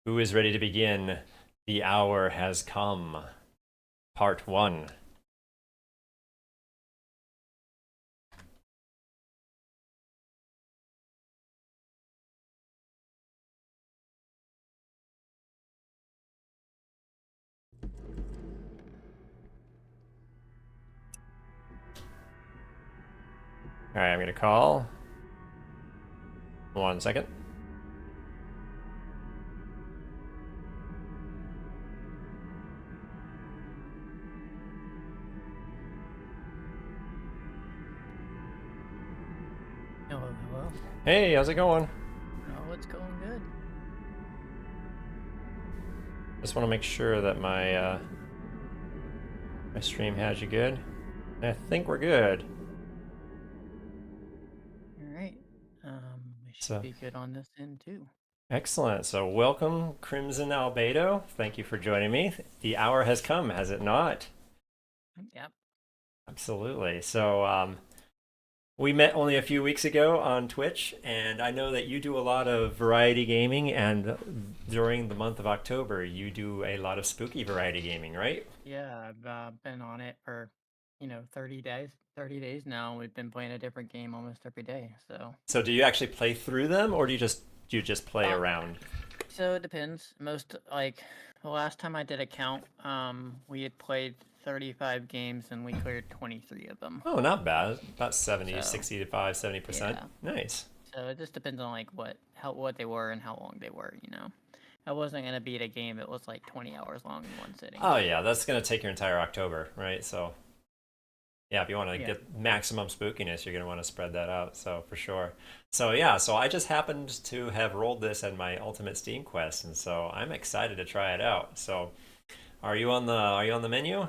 Who is ready to begin? The hour has come. Part 1. Alright, I'm going to call. 1 second. Hello, hello. Hey, how's it going? Oh, it's going good. Just want to make sure that my stream has you good. I think we're good. All right. We should So, be good on this end too. excellent. So, welcome, Crimson Albedo. Thank you for joining me. The hour has come, has it not? Yep. Absolutely. So, we met only a few weeks ago on Twitch, and I know that you do a lot of variety gaming, and during the month of October, you do a lot of spooky variety gaming, right? Yeah, I've been on it for 30 days. 30 days now. We've been playing a different game almost every day. So, So do you actually play through them, or do you just play uh, around? so it depends. Most like the last time I did a count, we had played 35 games and we cleared 23 of them. Oh, not bad. About 70, So 65, 70%. yeah. Nice. So it just depends on like what they were and how long they were. I wasn't gonna beat a game that was like 20 hours long in one sitting. Oh yeah, that's gonna take your entire October, right? So yeah, if you want to Yeah. get maximum spookiness, you're gonna want to spread that out. So for sure. So yeah, so I just happened to have rolled this at my Ultimate Steam Quest, and so I'm excited to try it out. So are you on the menu?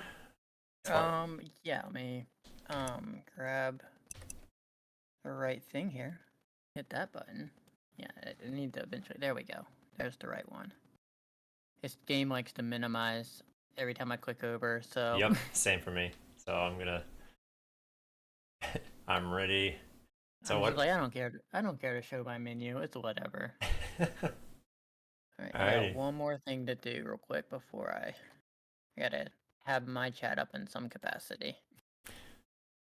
As far Yeah, let me grab the right thing here. Hit that button. Yeah, it needs to eventually. There we go. There's the right one. This game likes to minimize every time I click over, so Yep, same for me. So I'm ready. So I'm just what? like I don't care to show my menu. It's whatever. All right, I got Alrighty. one more thing to do real quick before I gotta have my chat up in some capacity.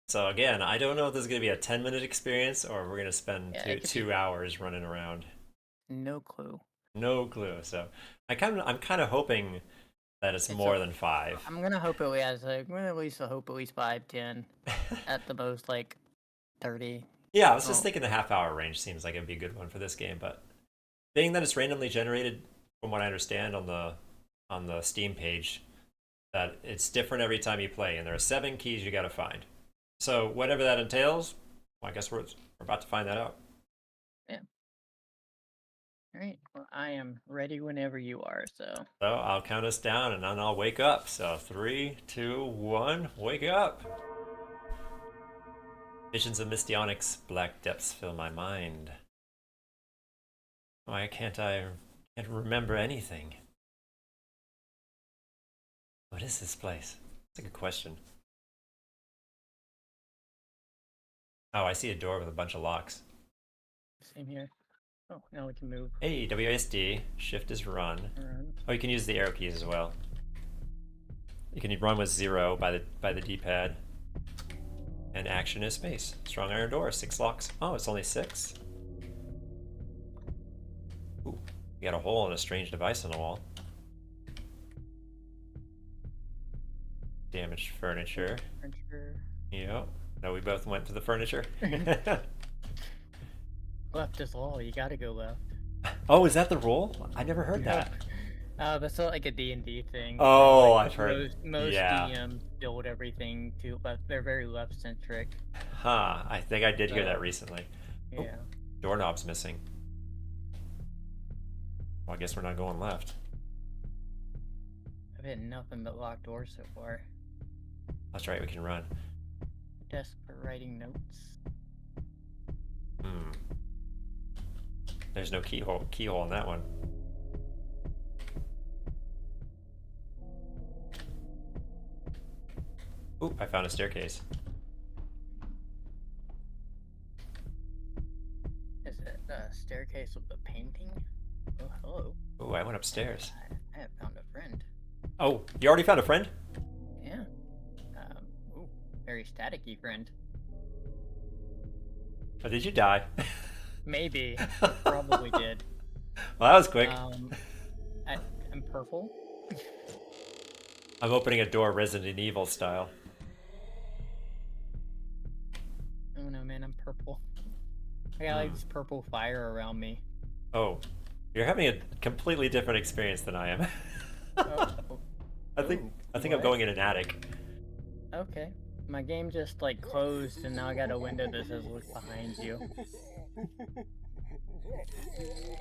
So again, I don't know if this is gonna be a 10-minute experience or we're gonna spend Yeah, two it could be two hours running around. no clue. No clue. So I'm kind of hoping that it's It's a. more than five. I'm gonna hope it has like well, at least I hope at least 5, 10, at the most like 30. Yeah, I was just Oh thinking the half-hour range seems like it'd be a good one for this game, but being that it's randomly generated, from what I understand on the Steam page, that it's different every time you play, and there are 7 keys you got to find. So whatever that entails, well, I guess we're about to find that out. yeah. All right. Well, I am ready whenever you are. So So I'll count us down, and then I'll wake up. So 3, 2, 1, wake up. Visions of Mistyonyx, black depths fill my mind. Why can't remember anything? What is this place? That's a good question. Oh, I see a door with a bunch of locks. same here. Oh, now we can move Hey, WSD, shift is run. around. Oh, you can use the arrow keys as well. You can run with 0 by the D-pad. And action is space. Strong iron door, 6 locks. Oh, it's only 6. Ooh, we got a hole and a strange device on the wall. Damaged furniture. Furniture. Yep. No, we both went to the furniture. Left is all. You gotta go left. Oh, is that the rule? I never heard Yep. that. That's not like a D&D thing. Oh, Like I've heard. most Yeah. DMs build everything to left. They're very left centric. Huh. I think I did hear that So recently. Oh, yeah, doorknob's missing. Well, I guess we're not going left. I've hit nothing but locked doors so far. That's right, we can run. Desk for writing notes. Hmm. There's no keyhole in that one. Oop, I found a staircase. Is it a staircase with a painting? Oh, hello. Ooh, I went upstairs. I have found a friend. Oh, you already found a friend? Yeah. Ooh, very staticky friend. Or did you die? Maybe. Probably did. Well, that was quick. I'm purple. I'm opening a door Resident Evil style. Oh no, man, I'm purple. I got like this purple fire around me. Oh, you're having a completely different experience than I am. I think I'm what? going in an attic. Okay. My game just like closed and now I got a window that says look behind you.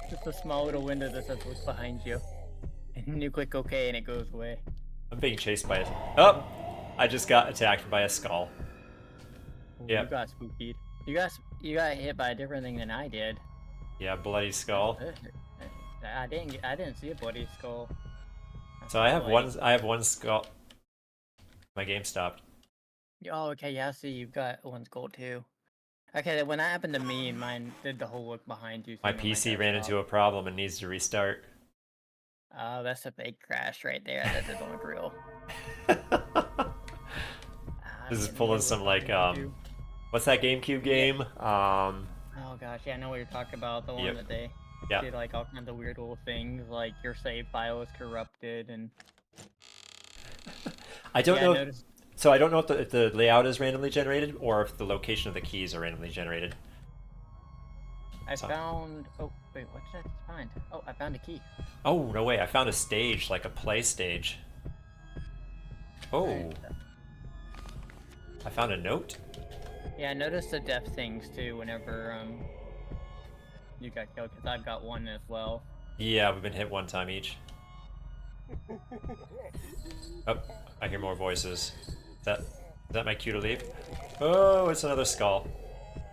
Just a small little window that says look behind you. And you click OK and it goes away. I'm being chased by a... Oh! I just got attacked by a skull. Ooh, Yep. You got spookied. You got hit by a different thing than I did. Yeah, bloody skull. I didn't see a bloody skull. So I have one skull. My game stopped. Oh, okay, yeah, I see you've got one skull too. Okay, when that happened to me, mine did the whole look behind you. My PC ran into a problem and needs to restart. Oh, that's a fake crash right there. That doesn't look real. This is pulling some like what's that GameCube game? Oh gosh, yeah, I know what you're talking about. The one Yep. that they Yeah. did like all kinds of weird little things, like your save file is corrupted and. I don't Yeah, know. I noticed. So I don't know if the layout is randomly generated or if the location of the keys are randomly generated. I found. Oh wait, what did I find? Oh, I found a key. Oh, no way. I found a stage, like a play stage. Oh. Right. I found a note? Yeah, I noticed the death things too whenever you got killed, because I've got one as well. Yeah, we've been hit one time each. Oh, I hear more voices. Is that my cue to leave? Oh, it's another skull.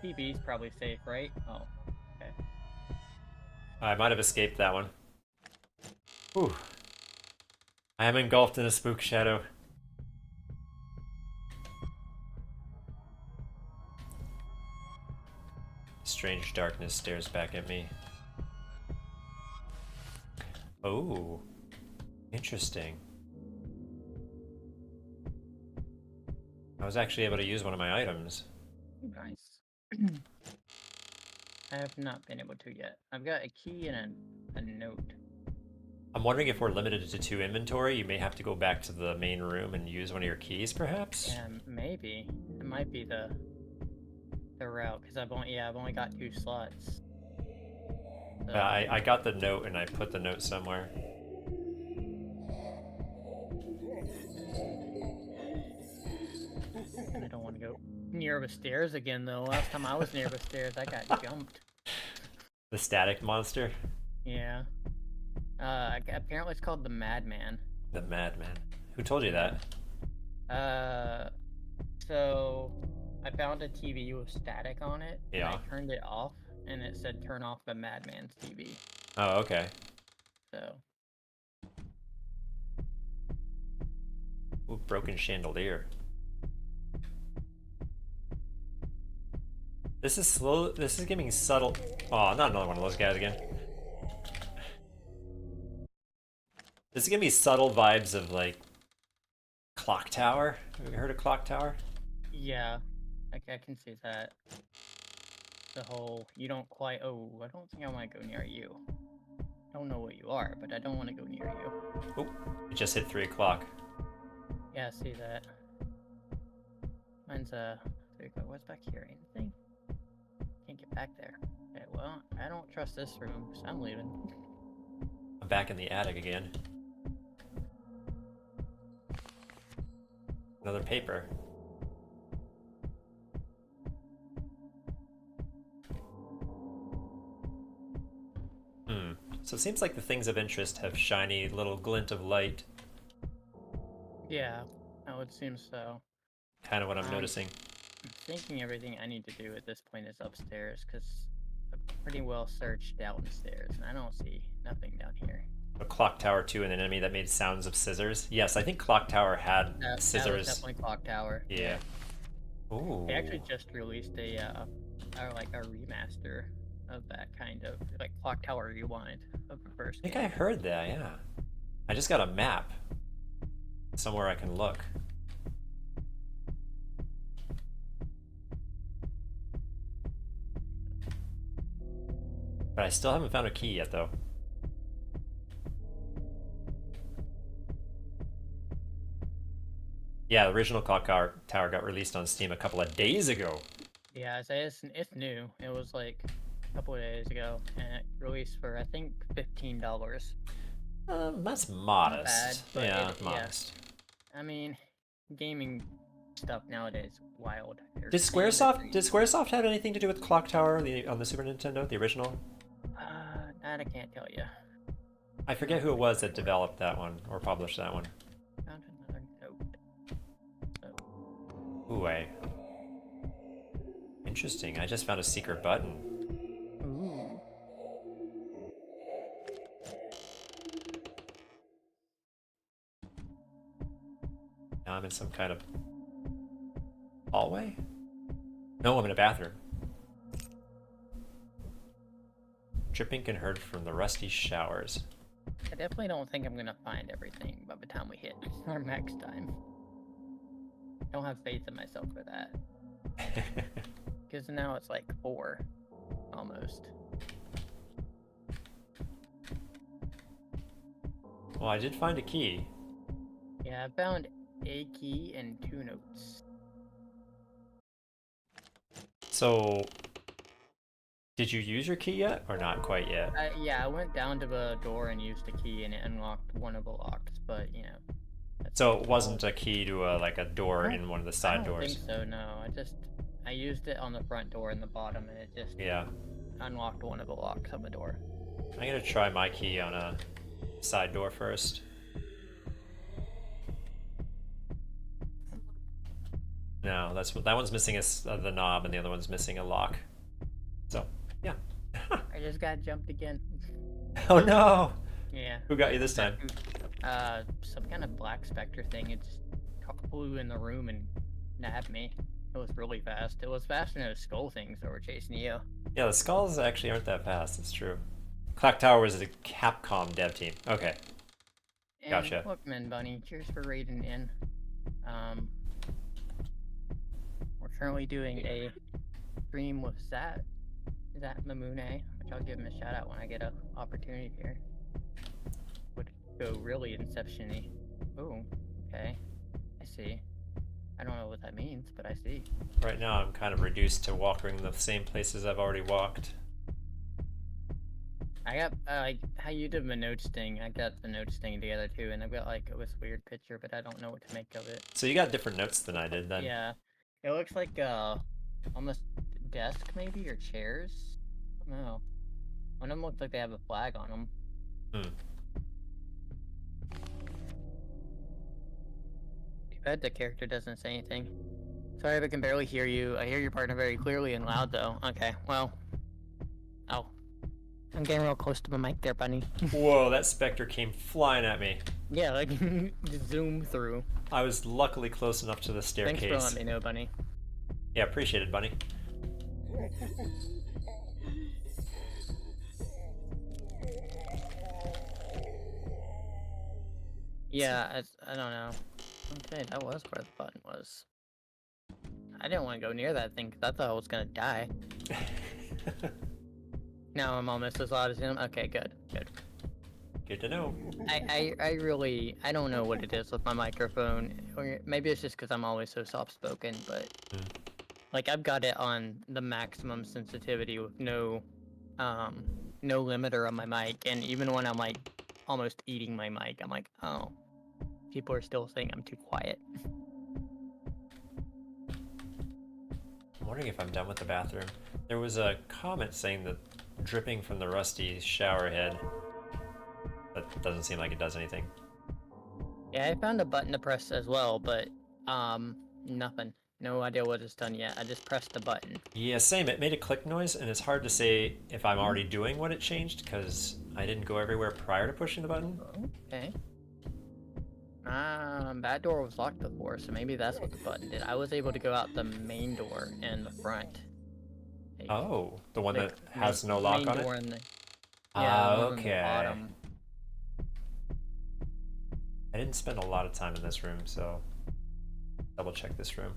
TV's probably safe, right? Oh, okay. I might have escaped that one. Whew. I am engulfed in a spook shadow. Strange darkness stares back at me. Oh, interesting. I was actually able to use one of my items. Nice. I have not been able to yet. I've got a key and a note. I'm wondering if we're limited to 2 inventory. You may have to go back to the main room and use one of your keys, perhaps? Yeah, maybe. It might be the route, because I've only got 2 slots. So, I got the note and I put the note somewhere. I don't want to go near the stairs again, though. Last time I was near the stairs, I got jumped. The static monster? Yeah. Apparently it's called the Madman. The madman. Who told you that? So I found a TV with static on it. Yeah. And I turned it off, and it said turn off the Madman's TV. Oh, okay. So. Ooh, broken chandelier. This is slow. This is giving subtle. Oh, not another one of those guys again. This is giving me subtle vibes of like Clock Tower. Have you heard of Clock Tower? Yeah, I can see that. The whole you don't quite. Oh, I don't think I want to go near you. I don't know what you are, but I don't want to go near you. Oh, it just hit 3 o'clock. Yeah, I see that. Mine's 3 o'clock. What's back here? Anything? Can't get back there. Okay, well, I don't trust this room, so I'm leaving. I'm back in the attic again. Another paper. So it seems like the things of interest have shiny little glint of light. Yeah, that would seem so. Kind of what I'm noticing. I'm thinking everything I need to do at this point is upstairs, because I've pretty well searched downstairs, and I don't see nothing down here. A Clock Tower 2 and an enemy that made sounds of scissors. Yes, I think Clock Tower had That scissors. was definitely Clock Tower. Yeah. Ooh. They actually just released a remaster of that kind of like clock tower you wanted of the first I think game. I heard that, yeah. I just got a map. Somewhere I can look. But I still haven't found a key yet, though. Yeah, the original Clock Tower got released on Steam a couple of days ago. Yeah, I say it's new. It was like a couple of days ago, and it released for I think $15. That's modest. Bad, but yeah, yeah. modest. I mean, gaming stuff nowadays is wild. They're Did saying that Squaresoft they're- have anything to do with Clock Tower on the Super Nintendo, the original? That I can't tell you. I forget who it was that developed that one or published that one. Found another note. Ooh, interesting. I just found a secret button. Ooh. Now I'm in some kind of hallway? No, I'm in a bathroom. Dripping can hurt from the rusty showers. I definitely don't think I'm gonna find everything by the time we hit our max time. I don't have faith in myself for that. Because now it's like 4. Almost. Well, I did find a key. Yeah, I found a key and 2 notes. So, did you use your key yet, or not quite yet? Yeah, I went down to the door and used the key and it unlocked one of the locks, but you know. So it wasn't a key to a door in one of the I side don't doors. think so, no. I used it on the front door in the bottom and it just Yeah. unlocked one of the locks on the door. I'm gonna try my key on a side door first. No, that one's missing the knob, and the other one's missing a lock. So, yeah. I just got jumped again. Oh no! Yeah. Who got you this time? Some kind of black specter thing. It just flew in the room and nabbed me. It was really fast. It was faster than those skull things that were chasing you. Yeah, the skulls actually aren't that fast. It's true. Clock Tower was a Capcom dev team. Okay. And Gotcha. Lookman Bunny, cheers for raiding in. We're currently doing a stream with Zat Mamune, which I'll give him a shout out when I get an opportunity here. Would go really Inception-y. Oh, okay. I see. I don't know what that means, but I see. Right now, I'm kind of reduced to walking the same places I've already walked. I got like how you did the notes thing. I got the notes thing together too, and I've got like this weird picture, but I don't know what to make of it. So you got different notes than I did then. Yeah, it looks like almost desk maybe or chairs. I don't know. One of them looks like they have a flag on them. Hmm. Too bad the character doesn't say anything. Sorry if I can barely hear you. I hear your partner very clearly and loud though. Okay, well. Oh. I'm getting real close to my mic there, Bunny. Whoa, that specter came flying at me. Yeah, like zoom through. I was luckily close enough to the staircase. Thanks for letting me know, Bunny. Yeah, appreciate it, Bunny. Yeah, I don't know. Okay, that was where the button was. I didn't want to go near that thing because I thought I was gonna die. Now I'm almost as loud as him. Okay, good. Good to know. I really, I don't know what it is with my microphone. Or maybe it's just because I'm always so soft-spoken, but like I've got it on the maximum sensitivity with no limiter on my mic, and even when I'm like almost eating my mic, I'm like, oh, people are still saying I'm too quiet. I'm wondering if I'm done with the bathroom. There was a comment saying that dripping from the rusty shower head. That doesn't seem like it does anything. Yeah, I found a button to press as well, but nothing. No idea what it's done yet. I just pressed the button. Yeah, same. It made a click noise, and it's hard to say if I'm already doing what it changed because I didn't go everywhere prior to pushing the button. Okay. That door was locked before, so maybe that's what the button did. I was able to go out the main door and the front. Like, Oh, the one the that has main, no lock main on it? door in the yeah, the Ah, one on the okay. bottom. I didn't spend a lot of time in this room, so double check this room.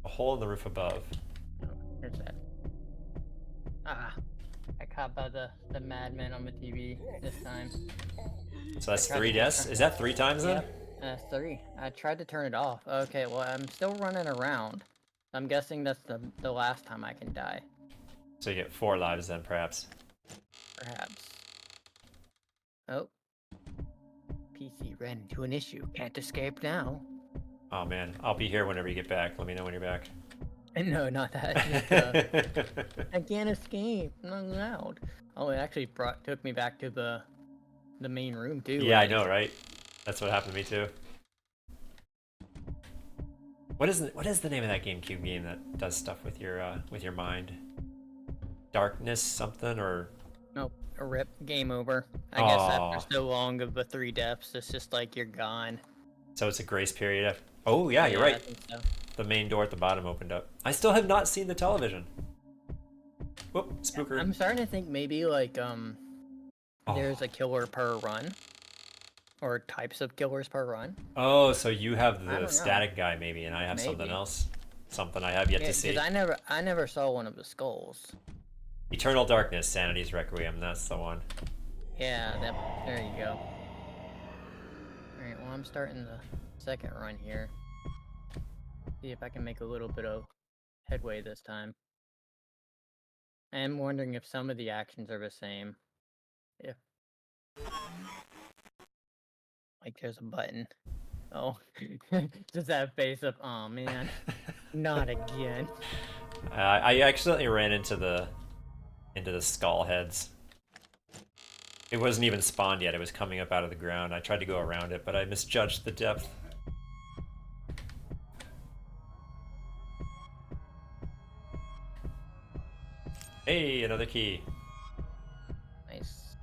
A hole in the roof above. Oh, here's that. Ah, I caught by the madman on the TV this time. So that's I tried 3 to deaths? Is that 3 times then? Yep, 3. I tried to turn it off. Okay, well, I'm still running around. I'm guessing that's the last time I can die, So you get 4 lives then, perhaps. perhaps. Oh, PC ran into an issue. Can't escape now. Oh man, I'll be here whenever you get back. Let me know when you're back. No, not that. Just, I can't escape. I'm not allowed. Oh, it actually took me back to the main room too. Yeah, I and know, right? That's what happened to me too. What is the name of that GameCube game that does stuff with your mind? Darkness something or Nope, a rip. Game over. I guess oh, after so long of the 3 deaths, it's just like you're gone. so it's a grace period. Oh yeah, you're I right. think so. The main door at the bottom opened up. I still have not seen the television. Whoop, spooker. I'm starting to think maybe like Oh. there's a killer per run, or types of killers per run. Oh, so you have I the don't know. static guy maybe, and I have something Maybe. else. Something I have yet Yeah, to see. because I never saw one of the skulls. Eternal Darkness, Sanity's Requiem. That's the one. Yeah, there you go. All right, well I'm starting the second run here. See if I can make a little bit of headway this time. I am wondering if some of the actions are the same. If like there's a button. Oh, just that face of oh man, not again. I accidentally ran into the skull heads. It wasn't even spawned yet. It was coming up out of the ground. I tried to go around it, but I misjudged the depth. Hey, another key. Nice.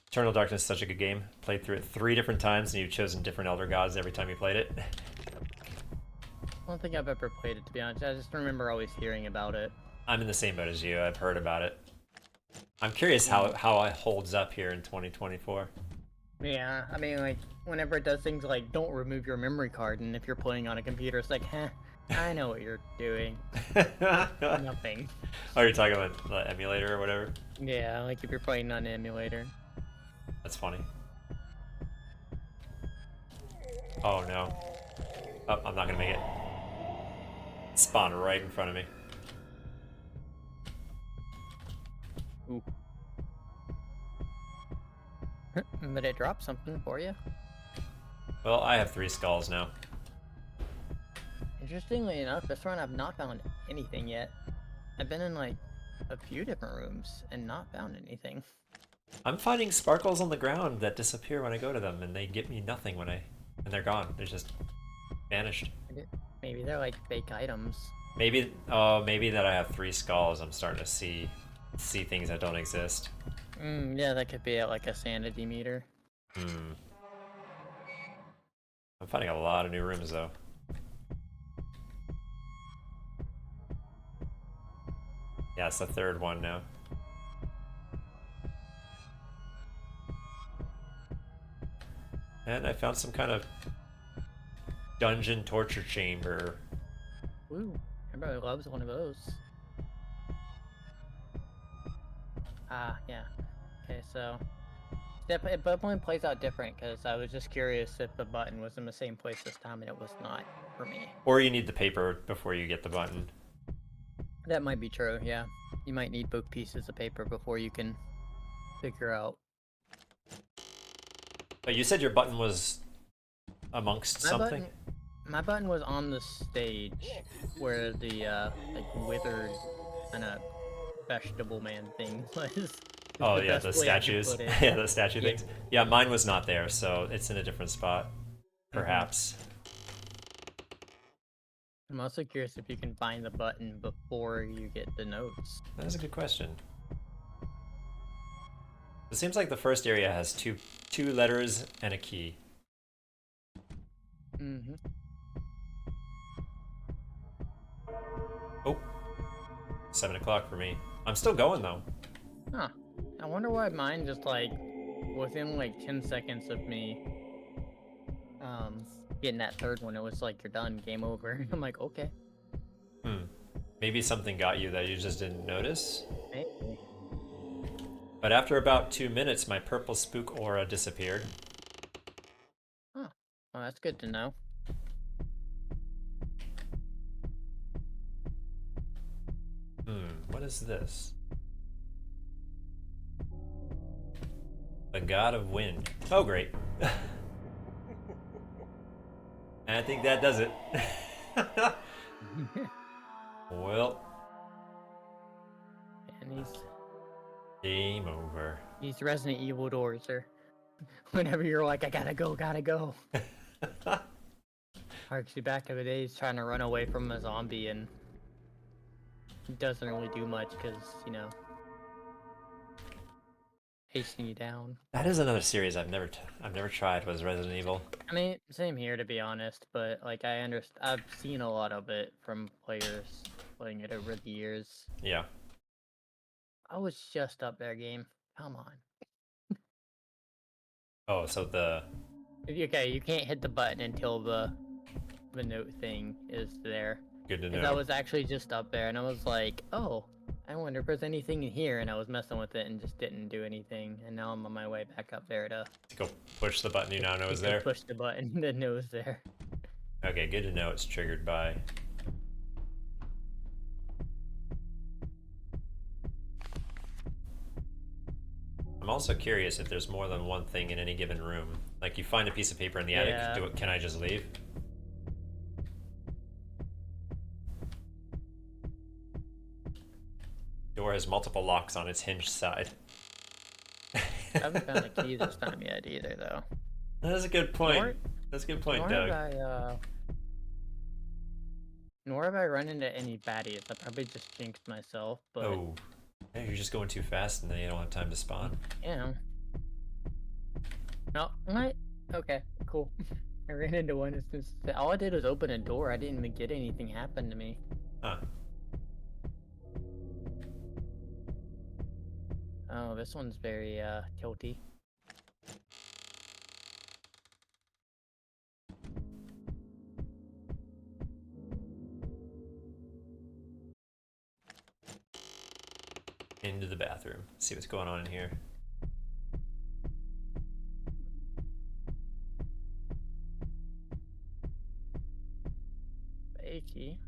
Eternal Darkness is such a good game. Played through it 3 different times, and you've chosen different Elder Gods every time you played it. I don't think I've ever played it, to be honest. I just remember always hearing about it. I'm in the same boat as you. I've heard about it. I'm curious how it holds up here in 2024. Yeah, I mean, like, whenever it does things like, don't remove your memory card, and if you're playing on a computer, it's like, I know what you're doing. Nothing. Oh, you're talking about the emulator or whatever? Yeah, like if you're playing on an emulator. That's funny. Oh no. Oh, I'm not gonna make it. Spawn right in front of me. Ooh. But it dropped something for you. Well, I have 3 skulls now. Interestingly enough, this run I've not found anything yet. I've been in like a few different rooms and not found anything. I'm finding sparkles on the ground that disappear when I go to them, and they get me nothing when and they're gone. They're just vanished. Maybe they're like fake items. Maybe that I have 3 skulls. I'm starting to see things that don't exist. Yeah, that could be like a sanity meter. Hmm. I'm finding a lot of new rooms though. Yeah, it's the 3rd one now. And I found some kind of dungeon torture chamber. Ooh, everybody loves one of those. Ah, yeah. Okay, so it definitely plays out different because I was just curious if the button was in the same place this time, and it was not for me. Or you need the paper before you get the button. That might be true. Yeah, you might need both pieces of paper before you can figure out. But you said your button was amongst something? My button was on the stage where the like withered kind of vegetable man thing was. Oh yeah, the statues. Yeah, the statue things. Yeah, mine was not there, so it's in a different spot. Perhaps. I'm also curious if you can find the button before you get the notes. That is a good question. It seems like the first area has two letters and a key. Mm-hmm. Oh, 7 o'clock for me. I'm still going though. Huh. I wonder why mine just like within like 10 seconds of me getting that third one, it was like you're done, game over. I'm like, okay, Hmm. Maybe something got you that you just didn't notice. maybe. But after about 2 minutes, my purple spook aura disappeared. Huh. Well, that's good to know. What is this? The God of Wind. Oh, great. And I think that does it. Well, And game over. these Resident Evil doors are whenever you're like, I gotta go, gotta go. Harks you back to the days trying to run away from a zombie and it doesn't really do much because, you know, chasing you down. That is another series I've never tried was Resident Evil. I mean, same here to be honest, but like I've seen a lot of it from players playing it over the years. Yeah. I was just up there, game. Come on. Oh, so the Okay, you can't hit the button until the note thing is there. good to Because I know. was actually just up there, and I was like, oh, I wonder if there's anything in here, and I was messing with it and just didn't do anything, and now I'm on my way back up there to Go push the button you now know is go there. push the button that knows there. Okay, good to know it's triggered by. I'm also curious if there's more than one thing in any given room. Like you find a piece of paper in the Yeah. attic, can I just leave? Door has multiple locks on its hinged side. I haven't found a key this time yet either, though. That's a good point. That's a good point, Doug. Nor have I run into any baddies. I probably just jinxed myself, but Oh, yeah, you're just going too fast and then you don't have time to spawn. yeah. No, what? Okay, cool. I ran into one. It's just, all I did was open a door. I didn't even get anything happen to me. Huh. Oh, this one's very tilty. Into the bathroom. See what's going on in here. Achy.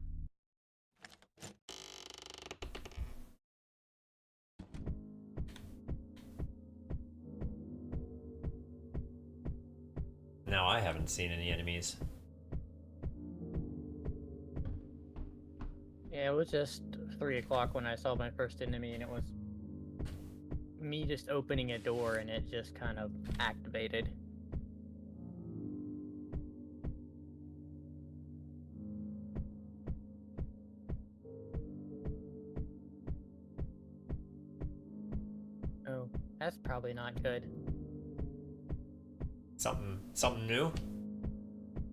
Now I haven't seen any enemies. Yeah, it was just 3 o'clock when I saw my first enemy, and it was me just opening a door, and it just kind of activated. Oh, that's probably not good. Something new?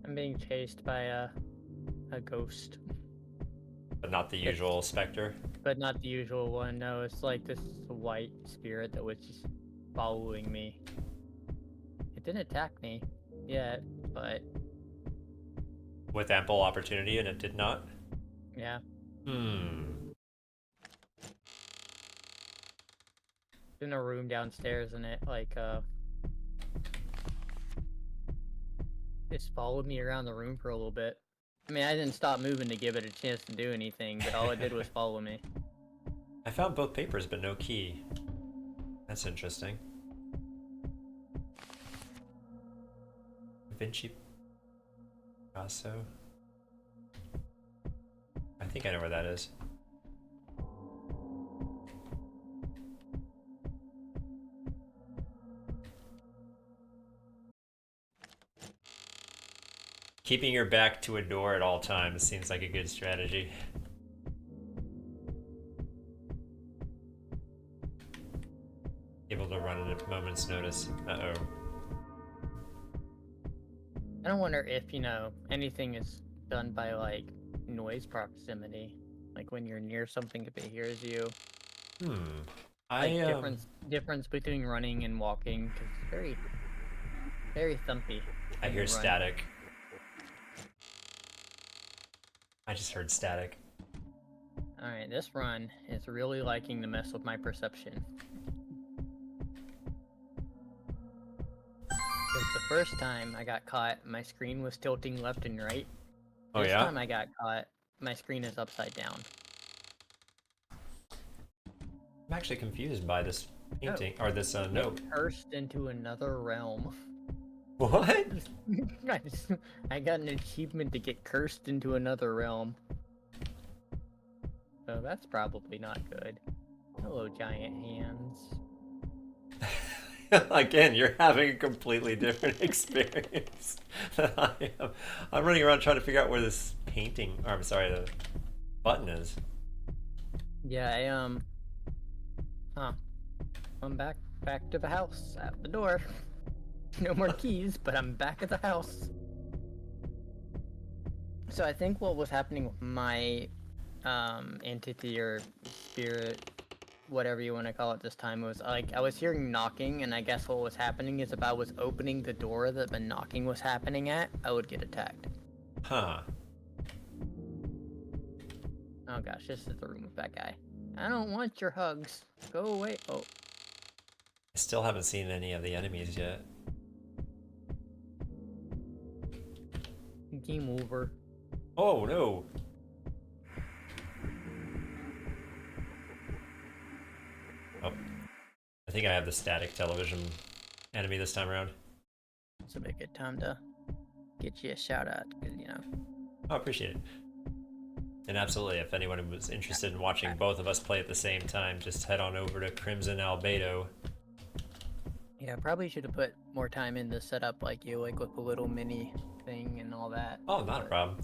I'm being chased by a ghost. But not the usual specter. But not the usual one, no, it's like this white spirit that was just following me. It didn't attack me yet, but With ample opportunity and it did not? yeah. It's in a room downstairs and it like just followed me around the room for a little bit. I mean, I didn't stop moving to give it a chance to do anything, but all it did was follow me. I found both papers but no key. That's interesting. Vinci Picasso. I think I know where that is. Keeping your back to a door at all times seems like a good strategy. Able to run at a moment's notice. Uh-oh. I wonder if, anything is done by, like, noise proximity. Like, when you're near something, if it hears you. Hmm. Like, difference between running and walking, because it's very, very thumpy. I when hear you run. static. I just heard static. Alright, this run is really liking to mess with my perception. Because the first time I got caught, my screen was tilting left and right. Oh This yeah? time I got caught, my screen is upside down. I'm actually confused by this painting, or this note. Cursed into another realm. What? I got an achievement to get cursed into another realm. So that's probably not good. Hello, giant hands. Again, you're having a completely different experience than I am. I'm running around trying to figure out where this painting, or I'm sorry, the button is. Yeah, I'm back to the house, at the door. No more keys, but I'm back at the house. So I think what was happening with my entity or spirit, whatever you want to call it this time, was like I was hearing knocking, and I guess what was happening is if I was opening the door that the knocking was happening at, I would get attacked. Huh. Oh gosh, this is the room with that guy. I don't want your hugs. Go away. Oh. I still haven't seen any of the enemies yet. Game over. Oh no. Oh. I think I have the static television enemy this time around. It's a good time to get you a shout out, because Oh, appreciate it. And absolutely, if anyone was interested in watching both of us play at the same time, just head on over to Crimson Albedo. Yeah, probably should have put more time in the setup like you, like with the little mini thing and all that. Oh, not a problem.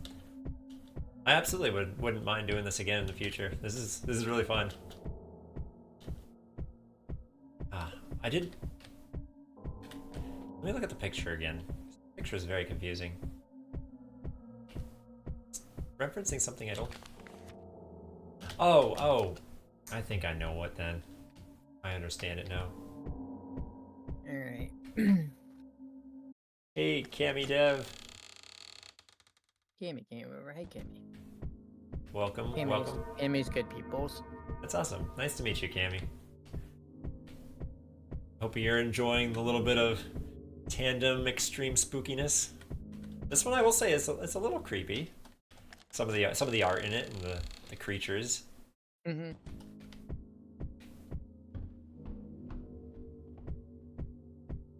I absolutely wouldn't mind doing this again in the future. This is really fun. I did. Let me look at the picture again. The picture is very confusing. It's referencing something I don't. Oh. I think I know what then. I understand it now. Alright. Hey, Cammy Dev. Cammy came over. Hey, Cammy. Welcome. Cammy's good peoples. That's awesome. Nice to meet you, Cammy. Hope you're enjoying the little bit of tandem extreme spookiness. This one I will say is it's a little creepy. Some of the art in it and the creatures. Mm-hmm.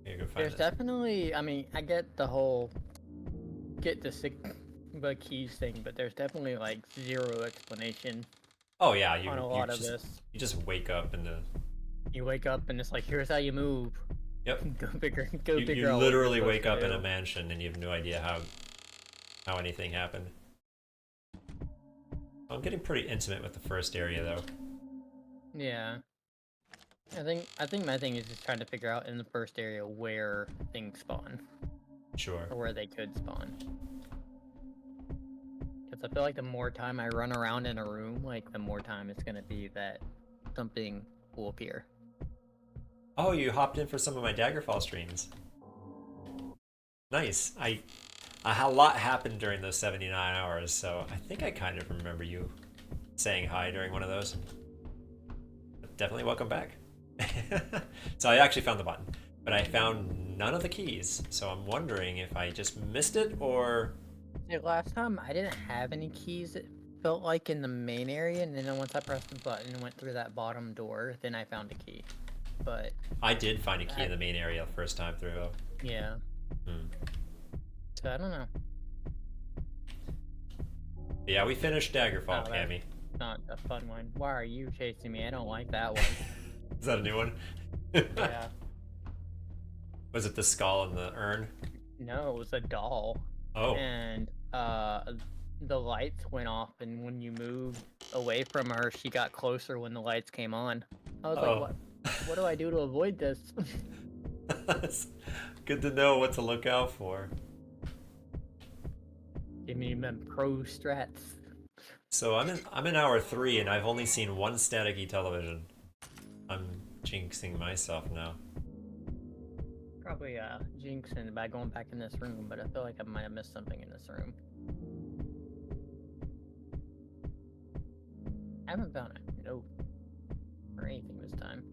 Here, go find There's this. definitely, I mean, I get the whole get the keys thing, but there's definitely like zero explanation Oh yeah, on a lot of this. You just wake up in the. You wake up and it's like, here's how you move. Yep. Go figure. You out what literally you're wake supposed up to in a do. mansion and you have no idea how anything happened. I'm getting pretty intimate with the first area though. Yeah. I think my thing is just trying to figure out in the first area where things spawn. Sure. Or where they could spawn. Because I feel like the more time I run around in a room, like the more time it's gonna be that something will appear. Oh, you hopped in for some of my Daggerfall streams. Nice. A lot happened during those 79 hours, so I think I kind of remember you saying hi during one of those. But definitely welcome back. So I actually found the button, but I found none of the keys, so I'm wondering if I just missed it or... Yeah, last time I didn't have any keys, it felt like in the main area, and then once I pressed the button and went through that bottom door, then I found a key. But I did find a key in the main area the first time through, though. yeah. So I don't know. Yeah, we finished Daggerfall, Oh, Cammy. Not a fun one. Why are you chasing me? I don't like that one. Is that a new one? Yeah. Was it the skull and the urn? No, it was a doll. Oh. And the lights went off, and when you moved away from her, she got closer when the lights came on. I was like, what do I do to avoid this? Good to know what to look out for. Give me them pro strats. So I'm in hour 3 and I've only seen one staticky television. I'm jinxing myself now. Probably jinxing by going back in this room, but I feel like I might have missed something in this room. I haven't found a note or anything this time.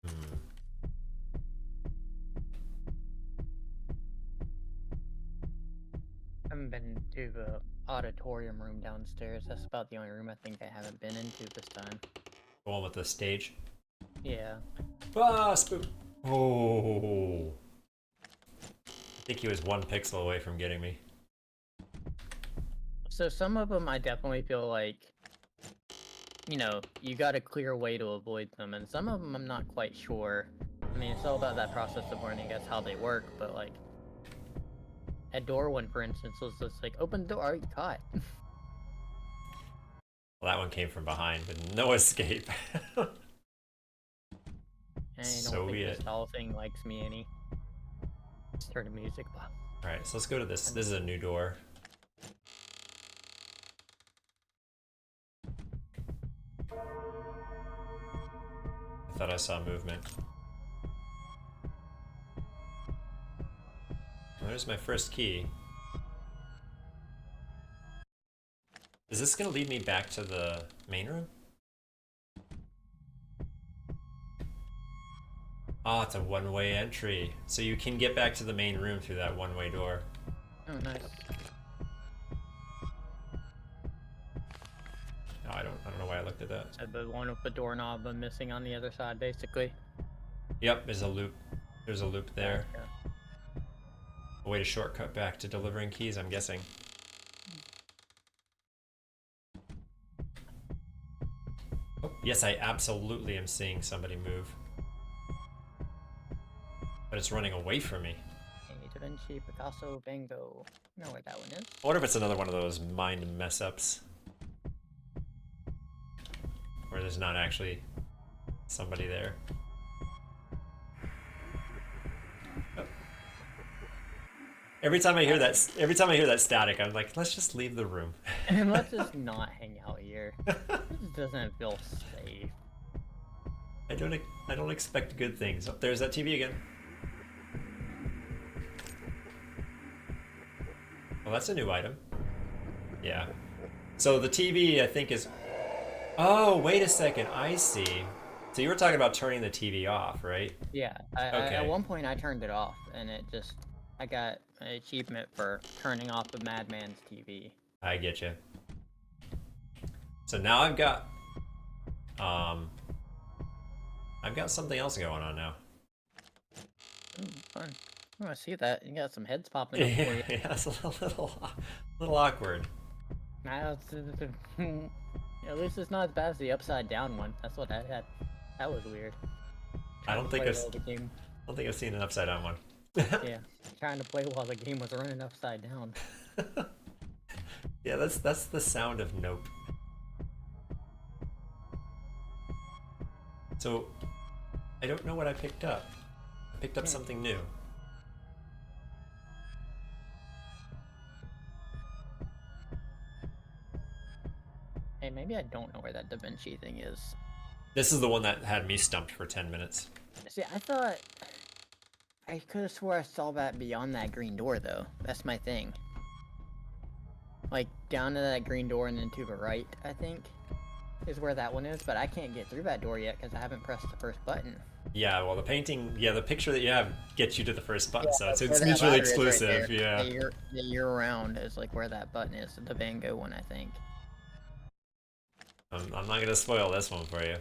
Hmm. I haven't been to the auditorium room downstairs. That's about the only room I think I haven't been into this time. The one with the stage. Yeah. Ah, spook. Oh. I think he was 1 pixel away from getting me. So some of them I definitely feel like, you know, you got a clear way to avoid them, and some of them I'm not quite sure. I mean, it's all about that process of learning, I guess, how they work, but like, that door one, for instance, was just like, open the door, are you caught? Well, that one came from behind with no escape. And I don't Soviet. think this doll thing likes me any. Let's turn the music off. Alright, so let's go to this. This is a new door. I thought I saw movement. There's my first key. Is this gonna lead me back to the main room? Oh, it's a one-way entry. So you can get back to the main room through that one-way door. Oh, nice. Oh, I don't know why I looked at that. So the one with the doorknob I'm missing on the other side, basically. Yep, there's a loop. There's a loop there. Yeah. A way to shortcut back to delivering keys, I'm guessing. Oh, yes, I absolutely am seeing somebody move. But it's running away from me. Hey, Da Vinci, Picasso, Van Gogh. I know where that one is. I wonder if it's another one of those mind mess-ups. Where there's not actually somebody there. Oh. Every time I hear that static, I'm like, let's just leave the room. And let's just not hang out here. This doesn't feel safe. I don't expect good things. Oh, there's that TV again. Well, that's a new item. Yeah. So the TV, I think, is... Oh, wait a second. I see. So you were talking about turning the TV off, right? Yeah. Okay. At one point, I turned it off, and it just... I got an achievement for turning off the Madman's TV. I get you. So now I've got something else going on now. Ooh, fun. I want to see that. You got some heads popping up for you. Yeah, it's a little awkward. Nah, at least it's not as bad as the upside down one. That's what I had. That was weird. I don't think I've seen an upside down one. Yeah, trying to play while the game was running upside down. Yeah, that's the sound of nope. So, I don't know what I picked up. I picked up something new. Hey, maybe I don't know where that Da Vinci thing is. This is the one that had me stumped for 10 minutes. See, I thought... I could have swore I saw that beyond that green door, though. That's my thing. Like, down to that green door and then to the right, I think, is where that one is, but I can't get through that door yet because I haven't pressed the first button. Yeah, well, the picture that you have gets you to the first button, Yeah, so where it's that mutually ladder is right exclusive, there. yeah. The year round is like where that button is, the Van Gogh one, I think. I'm not gonna spoil this one for you.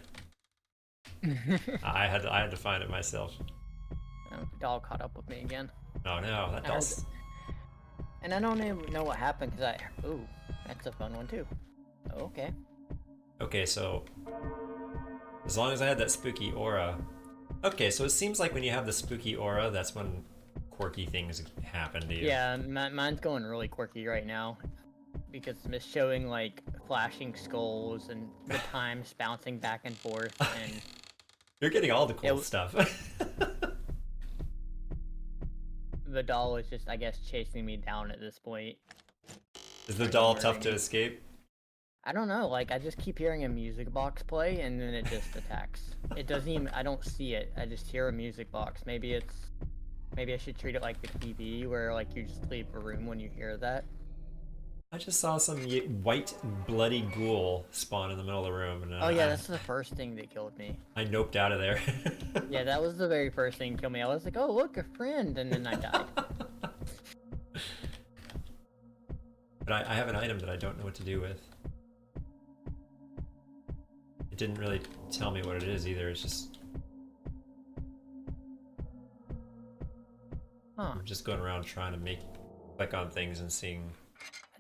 I had to find it myself. Oh, the dog caught up with me again. Oh no, that does. And I don't even know what happened because ooh, that's a fun one too. Oh, okay. Okay, so as long as I had that spooky aura. Okay, so it seems like when you have the spooky aura, that's when quirky things happen to you. Yeah, mine's going really quirky right now because it's showing like flashing skulls and the times bouncing back and forth and You're getting all the cool stuff. the doll is just, I guess, chasing me down at this point. Is the Like, doll tough murdering to me. escape? I don't know, like, I just keep hearing a music box play, and then it just attacks. It doesn't even, I don't see it, I just hear a music box. Maybe I should treat it like the TV, where, like, you just leave a room when you hear that. I just saw some white bloody ghoul spawn in the middle of the room, and Oh yeah, that's the first thing that killed me. I noped out of there. Yeah, that was the very first thing that killed me. I was like, oh, look, a friend, and then I died. But I have an item that I don't know what to do with. It didn't really tell me what it is either. It's just Huh, I'm just going around trying to click on things and seeing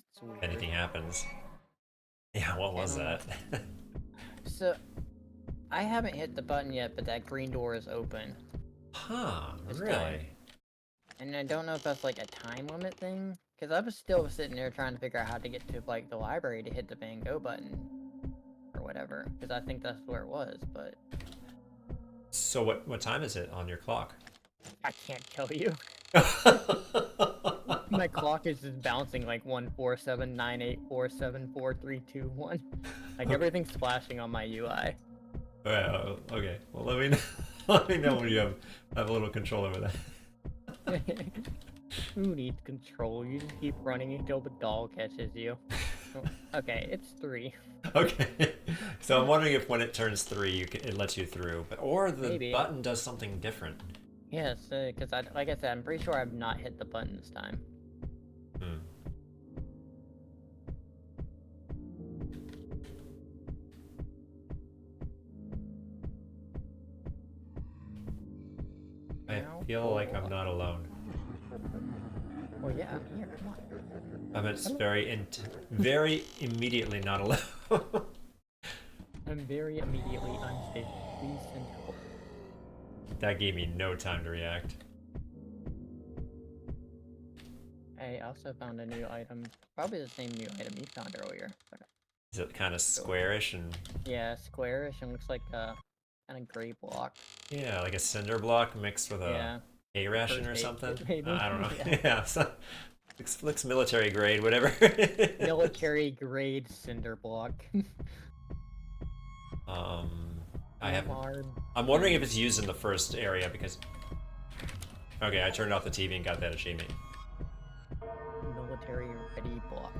that's weird. if anything happens. Yeah, what was that? So, I haven't hit the button yet, but that green door is open. Huh, This really? time. And I don't know if that's like a time limit thing, because I was still sitting there trying to figure out how to get to like the library to hit the Van Gogh button or whatever, because I think that's where it was, but So what time is it on your clock? I can't tell you. My clock is just bouncing like 14798474321. Like everything's flashing on my UI. Well, okay. Well, let me know, let me know when you have a little control over that. Who needs control? You just keep running until the doll catches you. Oh, okay, it's 3. Okay. So I'm wondering if when it turns 3, it lets you through, or the Maybe. button does something different. Yes, because like I said, I'm pretty sure I've not hit the button this time. Hmm. I Now, feel like I'm not alone. Oh yeah, I'm here. Come on. I'm very immediately not alone. I'm very immediately unsafe. Please send help. That gave me no time to react. I also found a new item. Probably the same new item you found earlier. But Is it kind of squarish and yeah, squarish and looks like a kind of gray block. yeah, like a cinder block mixed with a Yeah. hay ration or First aid something? kit, maybe? I don't know. Yeah. Yeah, so, looks military grade, whatever. Military grade cinder block. I have. Walmart. I'm wondering if it's used in the first area because. Okay, I turned off the TV and got that achievement. Military ready block.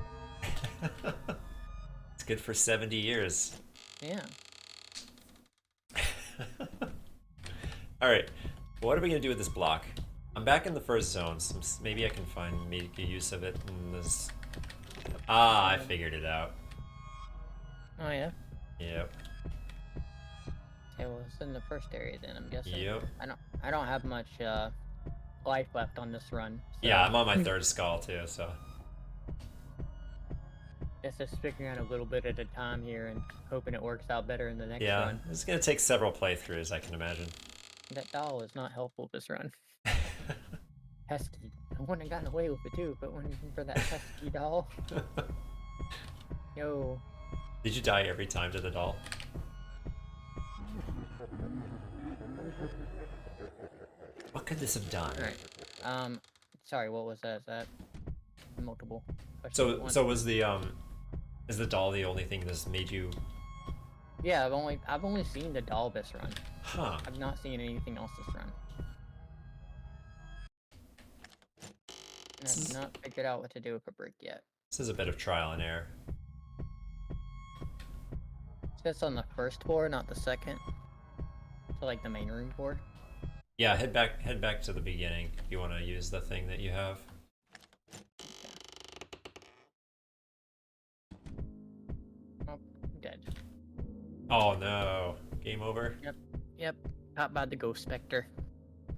It's good for 70 years. Yeah. All right, what are we gonna do with this block? I'm back in the first zone, so maybe I can make a use of it in this. Ah, I figured it out. Oh yeah. Yep. Okay, well it's in the first area then, I'm guessing. Yep. I don't have much life left on this run. So Yeah, I'm on my third skull too, so. Guess just figuring out a little bit at a time here and hoping it works out better in the next Yeah, run. it's gonna take several playthroughs, I can imagine. That doll is not helpful this run. Pesky. I wouldn't have gotten away with it too, but when for that pesky doll. Yo. Did you die every time to the doll? What could this have done? Alright. Sorry, what was that? Is that multiple questions So at once? so was is the doll the only thing that's made you? Yeah, I've only seen the doll this run. Huh. I've not seen anything else this run. And I've not figured out what to do with a brick yet. This is a bit of trial and error. It's on the first floor, not the second. So like the main room floor. Yeah, head back to the beginning if you want to use the thing that you have. Oh, I'm dead. Oh no. Game over? Yep. Caught by the ghost specter.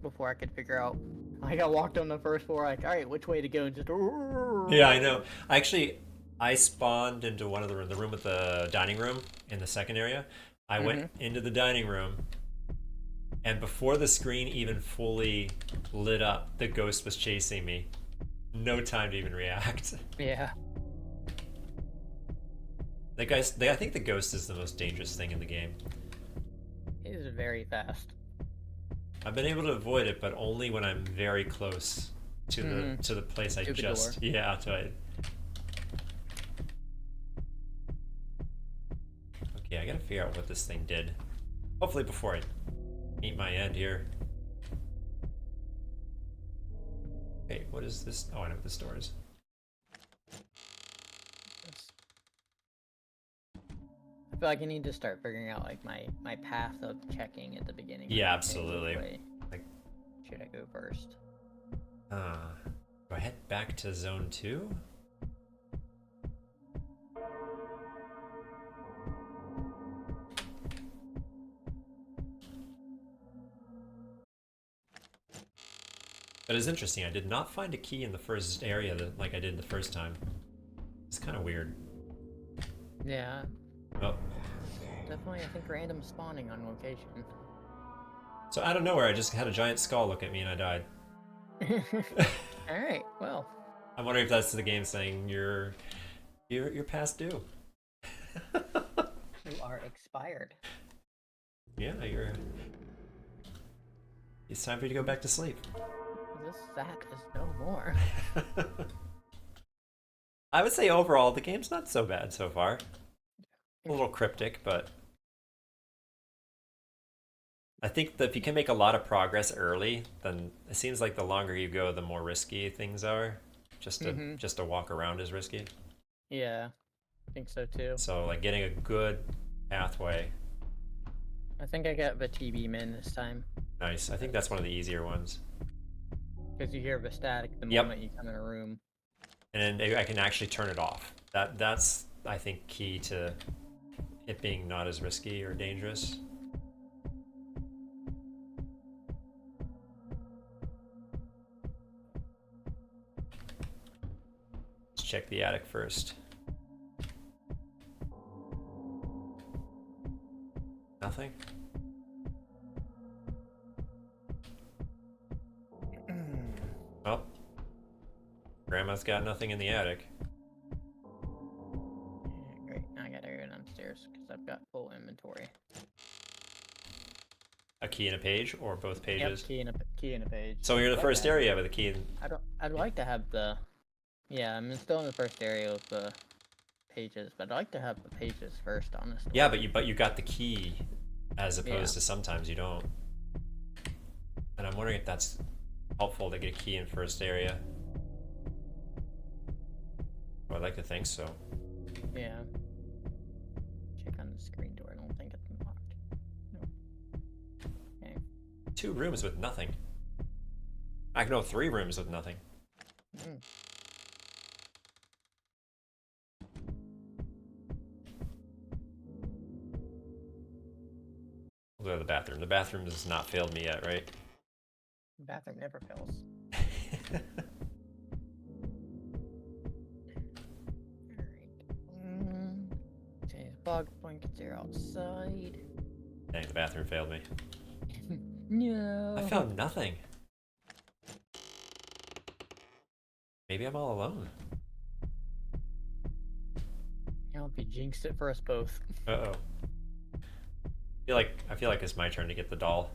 Before I could figure out. I got walked on the first floor, like, alright, which way to go? And just. Yeah, I know. I spawned into one of the room with the dining room in the second area. I went into the dining room, and before the screen even fully lit up, the ghost was chasing me. No time to even react. Yeah. I think the ghost is the most dangerous thing in the game. It is very fast. I've been able to avoid it, but only when I'm very close to the place I To the just door. yeah. Okay, I gotta figure out what this thing did. Hopefully before I meet my end here. Wait, what is this? Oh, I know what this door is. I feel like I need to start figuring out like my path of checking at the beginning. Yeah, Like, okay, which absolutely. way Like, should I go first? do I head back to zone 2? But it's interesting. I did not find a key in the first area like I did the first time. It's kind of weird. Yeah, Oh, definitely. I think random spawning on location. so out of nowhere, I just had a giant skull look at me and I died. All right. Well, I'm wondering if that's the game saying you're past due. you are expired. Yeah, it's time for you to go back to sleep. This sack is no more. I would say overall the game's not so bad so far. A little cryptic, but I think that if you can make a lot of progress early, then it seems like the longer you go, the more risky things are. Just to walk around is risky. Yeah, I think so too. So like getting a good pathway. I think I got the TV min this time Nice. I think that's one of the easier ones. because you hear the static the Yep. moment you come in a room. And I can actually turn it off. That's I think key to it being not as risky or dangerous. Let's check the attic first. Nothing? Well, Grandma's got nothing in the attic. Yeah, great. Now I gotta go downstairs because I've got full inventory. A key in a page or both pages? Yep, key in a page. So you're in the But first area with a key in... I'd like to have the. Yeah, I'm still in the first area with the pages, but I'd like to have the pages first, honestly. Yeah, but you got the key as opposed Yeah. to sometimes you don't. And I'm wondering if that's helpful to get a key in first area. Oh, I'd like to think so. Yeah. Check on the screen door. I don't think it's locked. Nope. Okay. 2 rooms with nothing. I know 3 rooms with nothing. Mm. We'll go to the bathroom. The bathroom has not failed me yet, right? Bathroom never fails. Alright. Okay, bug blankets are outside. Dang, the bathroom failed me. No. I found nothing. Maybe I'm all alone. I hope you jinxed it for us both. Uh-oh. I feel like it's my turn to get the doll.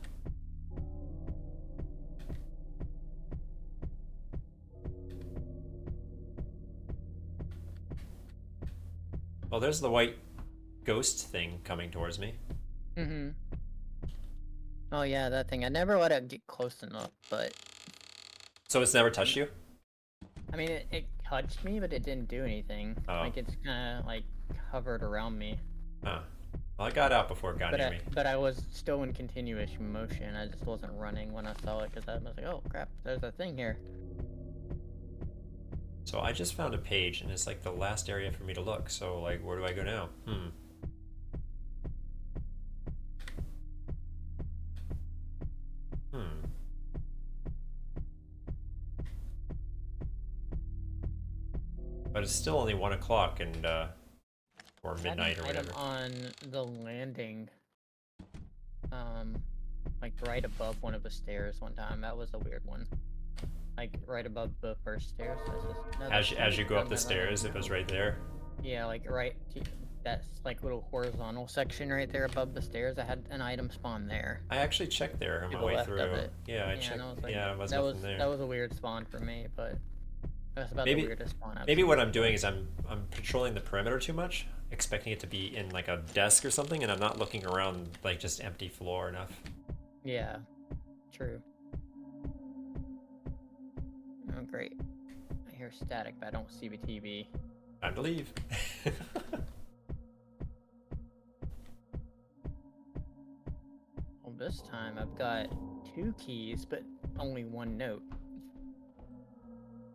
Oh, there's the white ghost thing coming towards me. Mm-hmm. Oh yeah, that thing. I never let it get close enough, but So it's never touched you? I mean, it touched me, but it didn't do anything. Oh. Like it's kind of like hovered around me. Huh. Well, I got out before it got near me. But I was still in continuous motion. I just wasn't running when I saw it because I was like, oh crap, there's a thing here. So I just found a page, and it's like the last area for me to look. So, like, where do I go now? But it's still only 1 o'clock and, or midnight or I had an whatever. item on the landing, like right above one of the stairs one time. That was a weird one. Like right above the first stairs. So it's just another As you thing go up from the that stairs, it was right there. Yeah, like right that like little horizontal section right there above the stairs. I had an item spawn there. I actually checked there on To my the way left of through. it. Yeah, I Yeah, checked. and I was like, Yeah, there was that nothing there. was a weird spawn for me, but that's about the Maybe weirdest spawn I've maybe seen what I'm before. doing is I'm patrolling the perimeter too much, expecting it to be in like a desk or something, and I'm not looking around like just empty floor enough. Yeah, true. Oh, great. I hear static, but I don't see the TV. Time to leave. Well, this time I've got 2 keys, but only 1 note.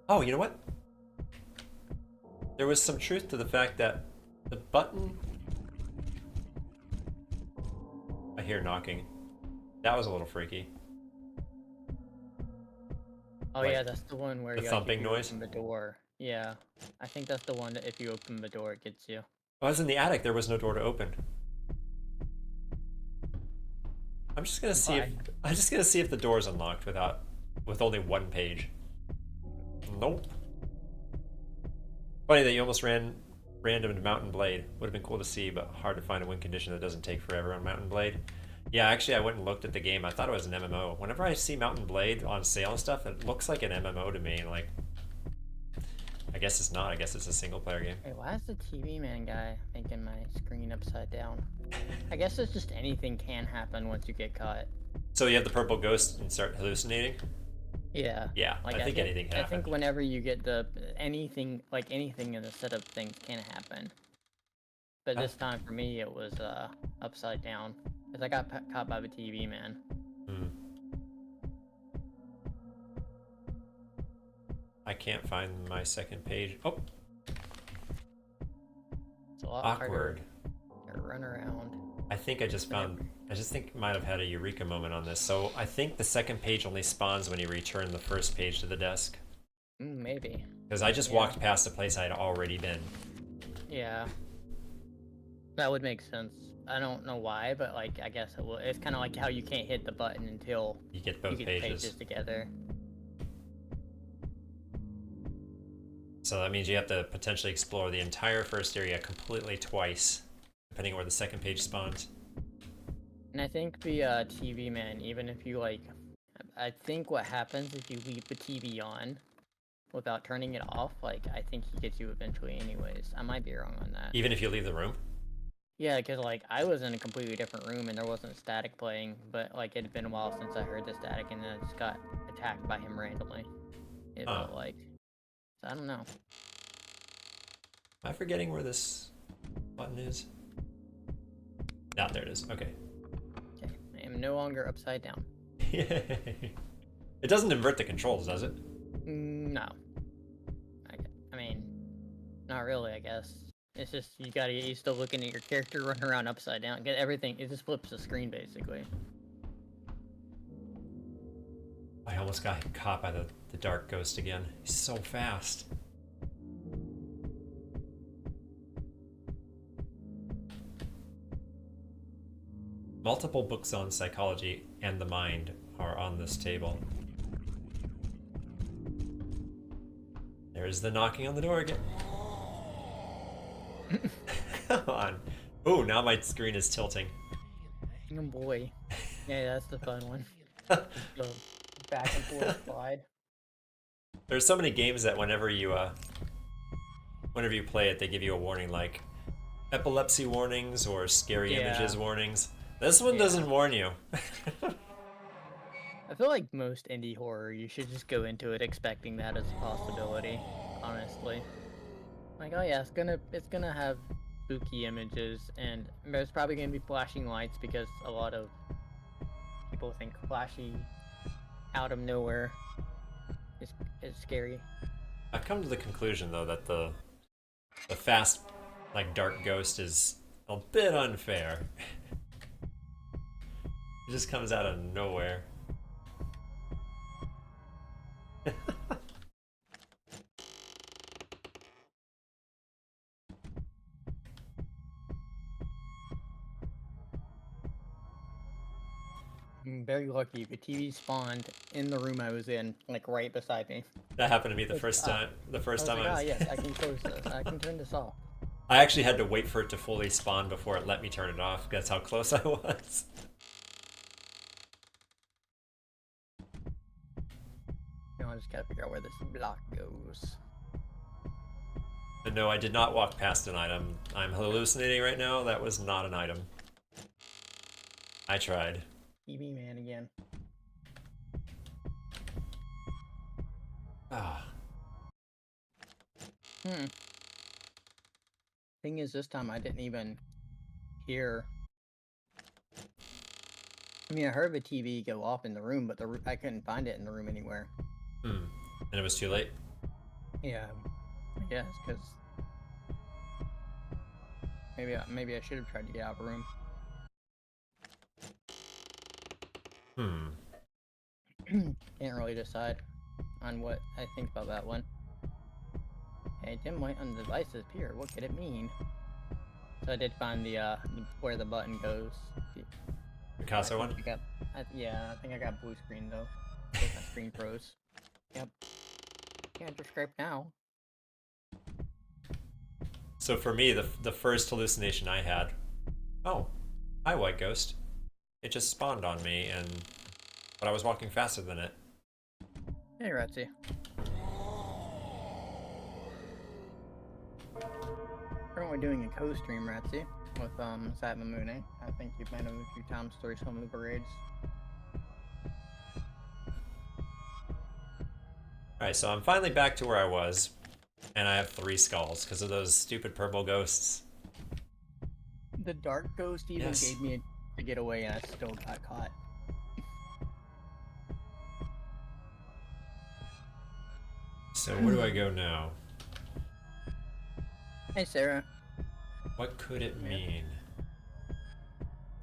Oh, you know what? There was some truth to the fact that the button. I hear knocking. That was a little freaky. Oh Like, yeah, that's the one where the you thumping if you noise? open the door. Yeah, I think that's the one that if you open the door, it gets you. I was in the attic. There was no door to open. I'm just gonna see if Why? I'm just gonna see if the door's unlocked with only 1 page. Nope. Funny that you almost ran random to Mountain Blade. Would have been cool to see, but hard to find a win condition that doesn't take forever on Mountain Blade. Yeah, actually, I went and looked at the game. I thought it was an MMO. Whenever I see Mountain Blade on sale and stuff, it looks like an MMO to me. Like, I guess it's not. I guess it's a single player game. Hey, why is the TV man guy making my screen upside down? I guess it's just anything can happen once you get caught. So you have the purple ghost and start hallucinating? Yeah. Yeah, Like I think anything can I happen. think whenever you get the anything in the setup, things can happen. But Huh? this time for me, it was upside down because I got caught by the TV man. Hmm. I can't find my second page. Oh, It's a lot awkward. harder to run around. I think I just think might have had a eureka moment on this. So I think the second page only spawns when you return the first page to the desk. Maybe. Because I just Yeah. walked past a place I had already been. Yeah. That would make sense. I don't know why, but like I guess it will. It's kind of like how you can't hit the button until You get you both get the pages. pages together. So that means you have to potentially explore the entire first area completely twice, depending on where the second page spawns. And I think the TV man, even if you like, I think what happens if you leave the TV on without turning it off, like I think he gets you eventually anyways. I might be wrong on that. Even if you leave the room? Yeah, because like I was in a completely different room and there wasn't static playing, but like it had been a while since I heard the static and then I just got attacked by him randomly. It Huh. felt like. So I don't know. Am I forgetting where this button is? Ah, there it is. Okay. Okay, I am no longer upside down. Yay. It doesn't invert the controls, does it? No. I mean, not really, I guess. It's just you gotta get used to looking at your character run around upside down. Get everything. It just flips the screen basically. I almost got caught by the dark ghost again. He's so fast. Multiple books on psychology and the mind are on this table. There's the knocking on the door again. Come on. Oh, now my screen is tilting. Oh boy. Yeah, that's the fun one. The back and forth slide. There's so many games that whenever you play it, they give you a warning like epilepsy warnings or scary Yeah. images warnings. This one Yeah. doesn't warn you. I feel like most indie horror, you should just go into it expecting that as a possibility. Honestly, like, oh yeah, it's gonna have spooky images, and there's probably gonna be flashing lights because a lot of people think flashy out of nowhere is scary. I've come to the conclusion though that the fast, like dark ghost is a bit unfair. It just comes out of nowhere. I'm very lucky. The TV spawned in the room I was in, like right beside me. That happened to me the It's first up. time. The I first was time like, I was. yes, I can close this. I can turn this off. I actually had to wait for it to fully spawn before it let me turn it off. That's how close I was. I just gotta figure out where this block goes. And no, I did not walk past an item. I'm hallucinating right now. That was not an item. I tried. TV man again. Ah. Thing is, this time I didn't even hear. I mean, I heard the TV go off in the room, but I couldn't find it in the room anywhere. And it was too late? Yeah, I guess, because maybe I should have tried to get out of the room. Can't really decide on what I think about that one. Hey, dim light on the device appear. What could it mean? So I did find the where the button goes. Picasso one? I think I got blue screen though. My screen froze. Yep. Can't describe now. So for me, the first hallucination I had, oh, hi White Ghost. It just spawned on me, but I was walking faster than it. Hey, Ratsy. Currently doing a co-stream, Ratsy, with Satma Moone. I think you've met him a few times through some of the parades. Alright, so I'm finally back to where I was, and I have 3 skulls because of those stupid purple ghosts. The dark ghost even gave me to get away, and I still got caught. So where do I go now? Hey, Sarah. What could it mean?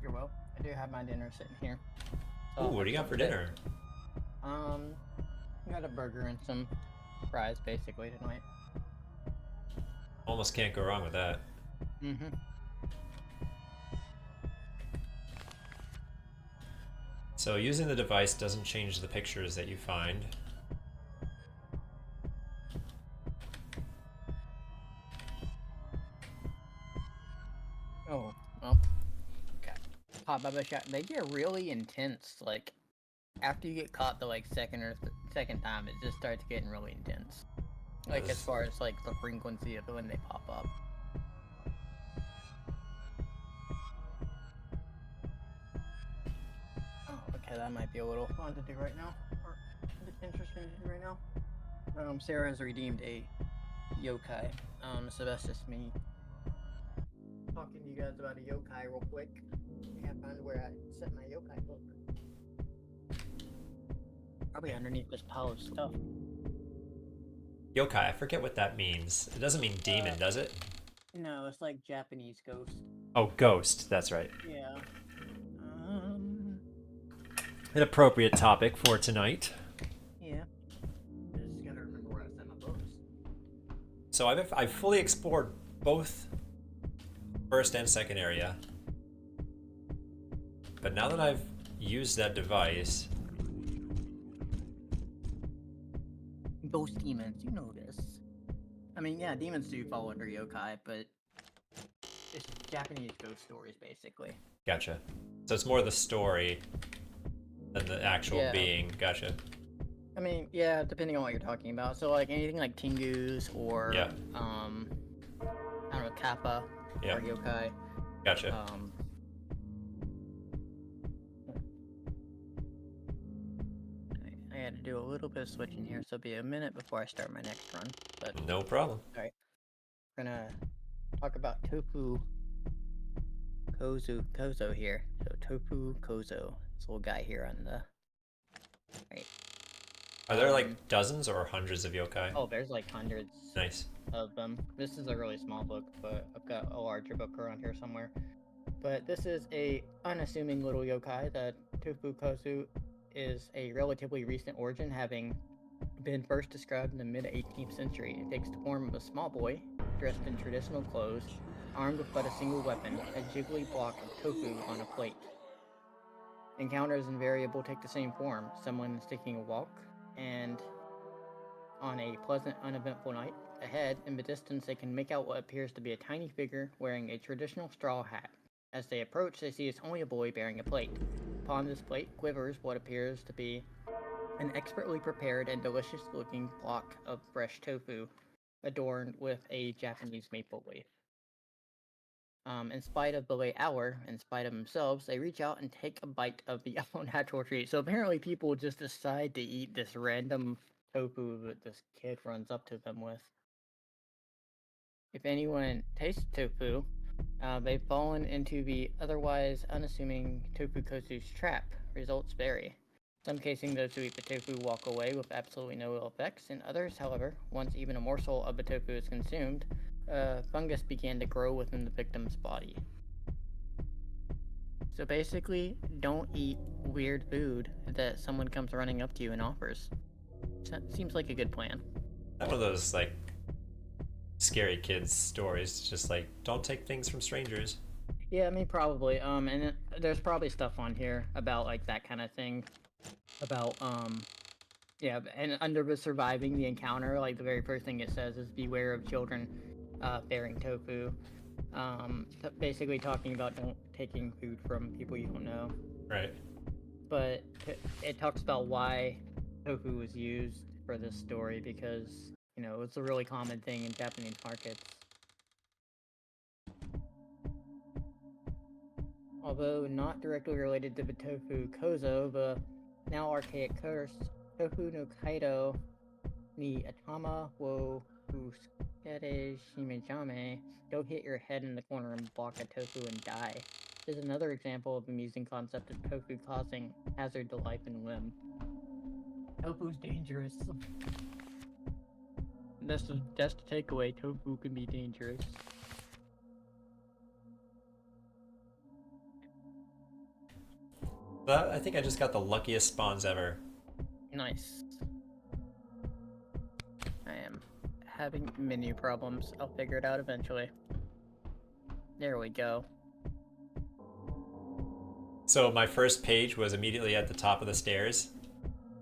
You're well. I do have my dinner sitting here. So Ooh, what do you got for dinner? I got a burger and some fries, basically, tonight. Almost can't go wrong with that. So using the device doesn't change the pictures that you find. Oh, well. Okay. Hot Bubba Shot. They get really intense, like, after you get caught the, like, second time, it just starts getting really intense. Like, as far as, like, the frequency of when they pop up. Oh, okay, that might be a little fun to do right now. Or interesting to do right now. Sarah has redeemed a yokai. So that's just me talking to you guys about a yokai real quick. I can't find where I set my yokai book. Probably underneath this pile of stuff. Yokai, I forget what that means. It doesn't mean demon, does it? No, it's like Japanese ghost. Oh, ghost, that's right. Yeah. An appropriate topic for tonight. Yeah. I just gotta remember where I set my books. So I've fully explored both first and second area. But now that I've used that device... Ghost demons, you know this. I mean, yeah, demons do fall under yokai, but it's Japanese ghost stories, basically. Gotcha. So it's more the story than the actual being. Gotcha. I mean, yeah, depending on what you're talking about. So, like, anything like Tengus or, I don't know, Kappa or yokai. Gotcha. I had to do a little bit of switching here, so it'll be a minute before I start my next run. But no problem. Alright. We're gonna talk about Tofu Kozo here. So Tofu Kozo. This little guy here on the right. Are there like dozens or hundreds of yokai? Oh, there's like hundreds. Nice. Of them. This is a really small book, but I've got a larger book around here somewhere. But this is a unassuming little yokai. The Tofu Kozo is a relatively recent origin, having been first described in the mid-18th century. It takes the form of a small boy, dressed in traditional clothes, armed with but a single weapon, a jiggly block of tofu on a plate. Encounters invariably take the same form. Someone is taking a walk, and on a pleasant, uneventful night, ahead, in the distance, they can make out what appears to be a tiny figure wearing a traditional straw hat. As they approach, they see it's only a boy bearing a plate. Upon this plate quivers what appears to be an expertly prepared and delicious-looking block of fresh tofu, adorned with a Japanese maple leaf. In spite of the late hour, in spite of themselves, they reach out and take a bite of the natural treat. So apparently, people just decide to eat this random tofu that this kid runs up to them with. If anyone tastes tofu, they've fallen into the otherwise unassuming tofu kosu's trap. Results vary. Some cases, those who eat the tofu walk away with absolutely no ill effects. In others, however, once even a morsel of the tofu is consumed, fungus began to grow within the victim's body. So basically, don't eat weird food that someone comes running up to you and offers. That seems like a good plan. One of those like scary kids stories, just like don't take things from strangers. Yeah, I mean probably. There's probably stuff on here about like that kind of thing. About yeah, and under the surviving the encounter, like the very first thing it says is beware of children bearing tofu. Basically talking about don't taking food from people you don't know. Right. But it talks about why tofu was used for this story because, you know, it's a really common thing in Japanese markets. Although not directly related to the tofu kozo, the now archaic curse, tofu no kaido ni atama wo fusukere shimejame, don't hit your head in the corner and block a tofu and die, is another example of the amusing concept of tofu causing hazard to life and limb. Tofu's dangerous. That's the takeaway. Tofu can be dangerous. But I think I just got the luckiest spawns ever. Nice. I am having menu problems. I'll figure it out eventually. There we go. So my first page was immediately at the top of the stairs.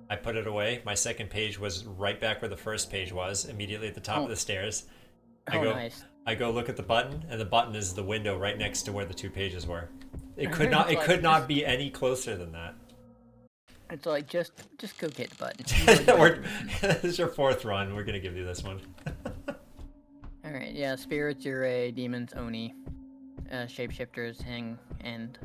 I put it away. My second page was right back where the first page was, immediately at the top of the stairs. Nice. I go look at the button, and the button is the window right next to where the two pages were. It could not be any closer than that. It's like just go get the button. This is your fourth run. We're gonna give you this one. All right, yeah. Spirits, Yurei, demons, oni, shapeshifters, hang, and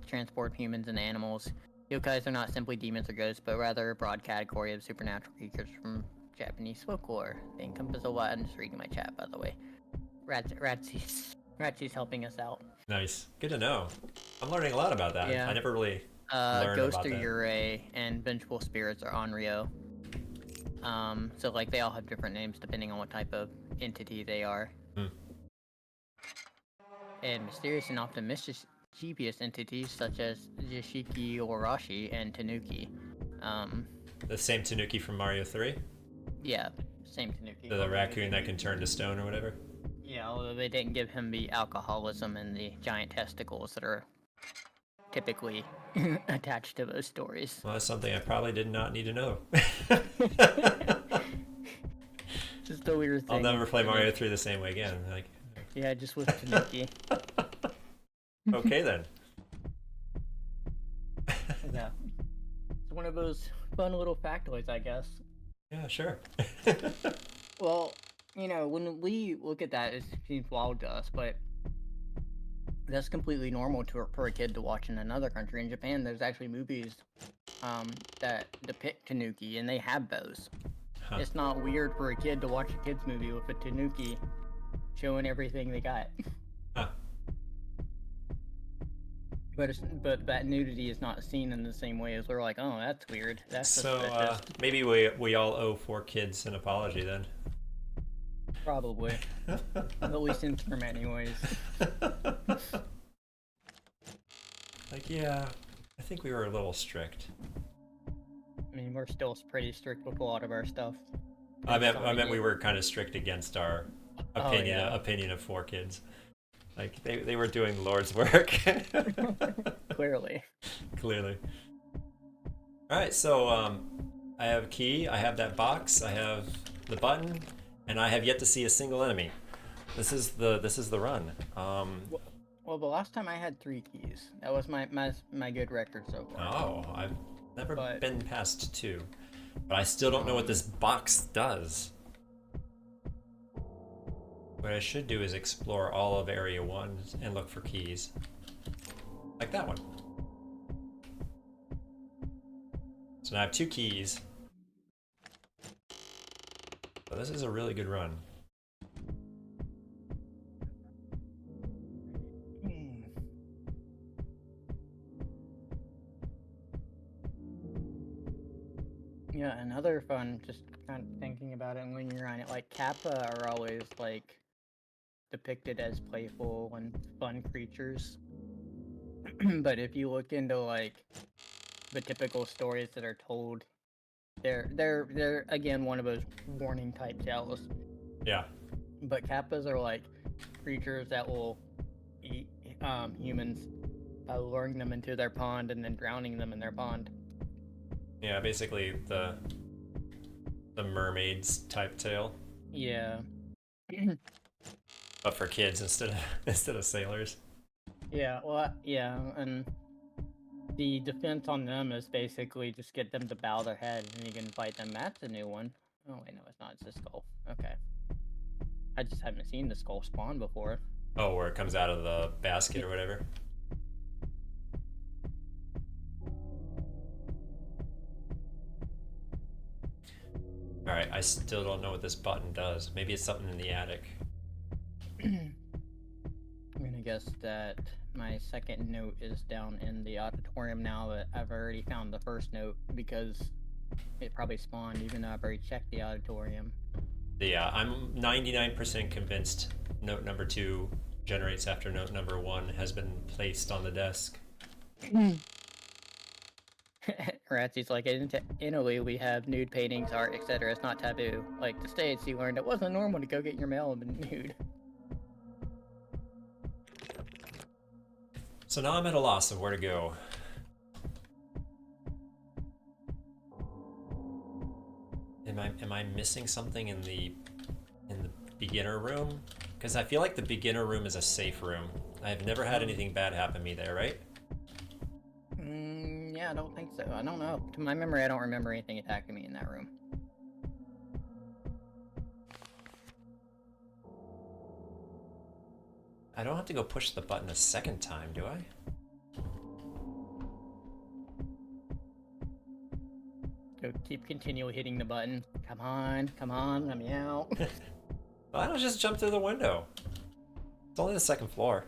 transport humans and animals. Yokais are not simply demons or ghosts, but rather a broad category of supernatural creatures from Japanese folklore. They encompass a lot. I'm just reading my chat, by the way. Ratsy's helping us out. Nice. Good to know. I'm learning a lot about that. Yeah. I never really learned Ghost about are that. Yurei, and vengeful spirits are Onryo. So like they all have different names depending on what type of entity they are. And mysterious and often mischievous entities such as Jishiki Orashi and Tanuki. The same Tanuki from Mario 3? Yeah, same Tanuki. The raccoon that can turn to stone or whatever? Yeah, although they didn't give him the alcoholism and the giant testicles that are typically attached to those stories. Well, that's something I probably did not need to know. Just a weird thing. I'll never play Mario 3 the same way again. Like, yeah, just with Tanuki. okay then. Yeah. It's one of those fun little factoids, I guess. Yeah, sure. Well, you know, when we look at that, it seems wild to us, but that's completely normal for a kid to watch in another country. In Japan, there's actually movies that depict Tanuki, and they have those. Huh. It's not weird for a kid to watch a kid's movie with a Tanuki showing everything they got. Huh. But that nudity is not seen in the same way as we're like, oh, that's weird. That's So suspicious. maybe we all owe 4 kids an apology then. Probably. At least in term anyways. Like, yeah, I think we were a little strict. I mean, we're still pretty strict with a lot of our stuff. I meant we were kind of strict against our yeah. opinion of 4 kids. Like they were doing Lord's work. Clearly. Clearly. All right, so I have a key. I have that box. I have the button. and I have yet to see a single enemy. This is the run. Well, the last time I had 3 keys. That was my good record so far. Oh, I've never But- been past 2, but I still don't know what this box does. What I should do is explore all of Area 1 and look for keys. Like that one. So now I have 2 keys. So this is a really good run. Yeah, another fun, just kind of thinking about it when you're on it, like Kappa are always like depicted as playful and fun creatures. But if you look into like the typical stories that are told, they're again one of those warning type tales. Yeah. But Kappas are like creatures that will eat humans by luring them into their pond and then drowning them in their pond. Yeah, basically the mermaids type tale, Yeah. but for kids instead of sailors. Yeah, well, yeah, and the defense on them is basically just get them to bow their head and you can fight them. That's a new one. Oh, wait, no, it's not. It's a skull. Okay. I just haven't seen the skull spawn before. Oh, where it comes out of the basket or whatever. Alright, I still don't know what this button does. Maybe it's something in the attic. I'm gonna guess that my second note is down in the auditorium now, but I've already found the first note because it probably spawned even though I've already checked the auditorium. Yeah, I'm 99% convinced note number 2 generates after note number 1 has been placed on the desk. Ratsy's like, in Italy we have nude paintings, art, etc. It's not taboo. Like the States, you learned it wasn't normal to go get your mail nude. So now I'm at a loss of where to go. Am I missing something in the beginner room? Because I feel like the beginner room is a safe room. I have never had anything bad happen to me there, right? Yeah, I don't think so. I don't know. To my memory, I don't remember anything attacking me in that room. I don't have to go push the button a second time, do I? So keep continually hitting the button. Come on, let me out. Why don't I just jump through the window? It's only the second floor.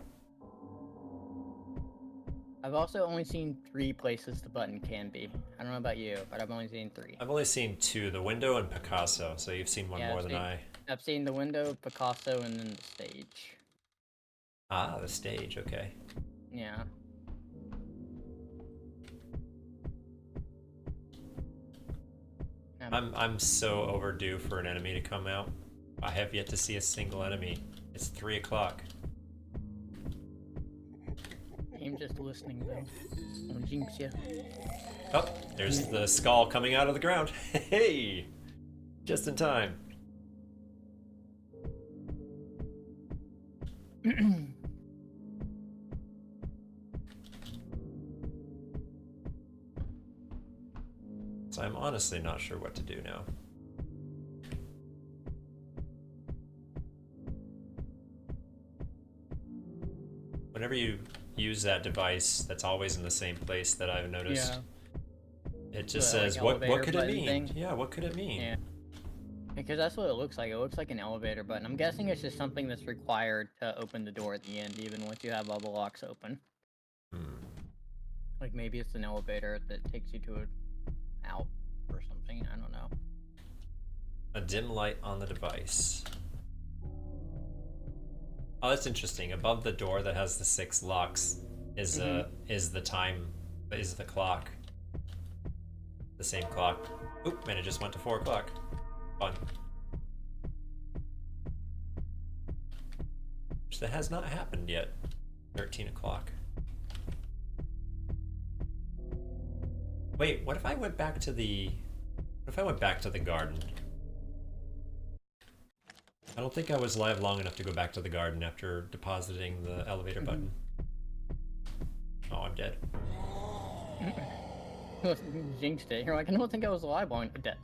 I've also only seen 3 places the button can be. I don't know about you, but I've only seen 3. I've only seen 2, the window and Picasso, so you've seen one Yeah, more I've than seen- I. I've seen the window, Picasso, and then the stage. Ah, the stage, okay. Yeah. I'm so overdue for an enemy to come out. I have yet to see a single enemy. It's 3 o'clock. I'm just listening though. Don't jinx ya. Oh, there's the skull coming out of the ground. Hey! Just in time. So I'm honestly not sure what to do now. Whenever you use that device that's always in the same place that I've noticed, it just The, like, says, what elevator could it button mean? thing? Yeah, what could it mean? Yeah. Because that's what it looks like. It looks like an elevator button. I'm guessing it's just something that's required to open the door at the end, even once you have all the locks open. Hmm. Like maybe it's an elevator that takes you to a out or something. I don't know. A dim light on the device. Oh, that's interesting. Above the door that has the 6 locks is the time, is the clock. The same clock. Oop, and it just went to 4 o'clock. Fun. Which that has not happened yet. 13 o'clock. Wait, what if I went back to the... What if I went back to the garden? I don't think I was live long enough to go back to the garden after depositing the elevator button. Oh, I'm dead. Jinxed it. You're like, I don't think I was alive long dead.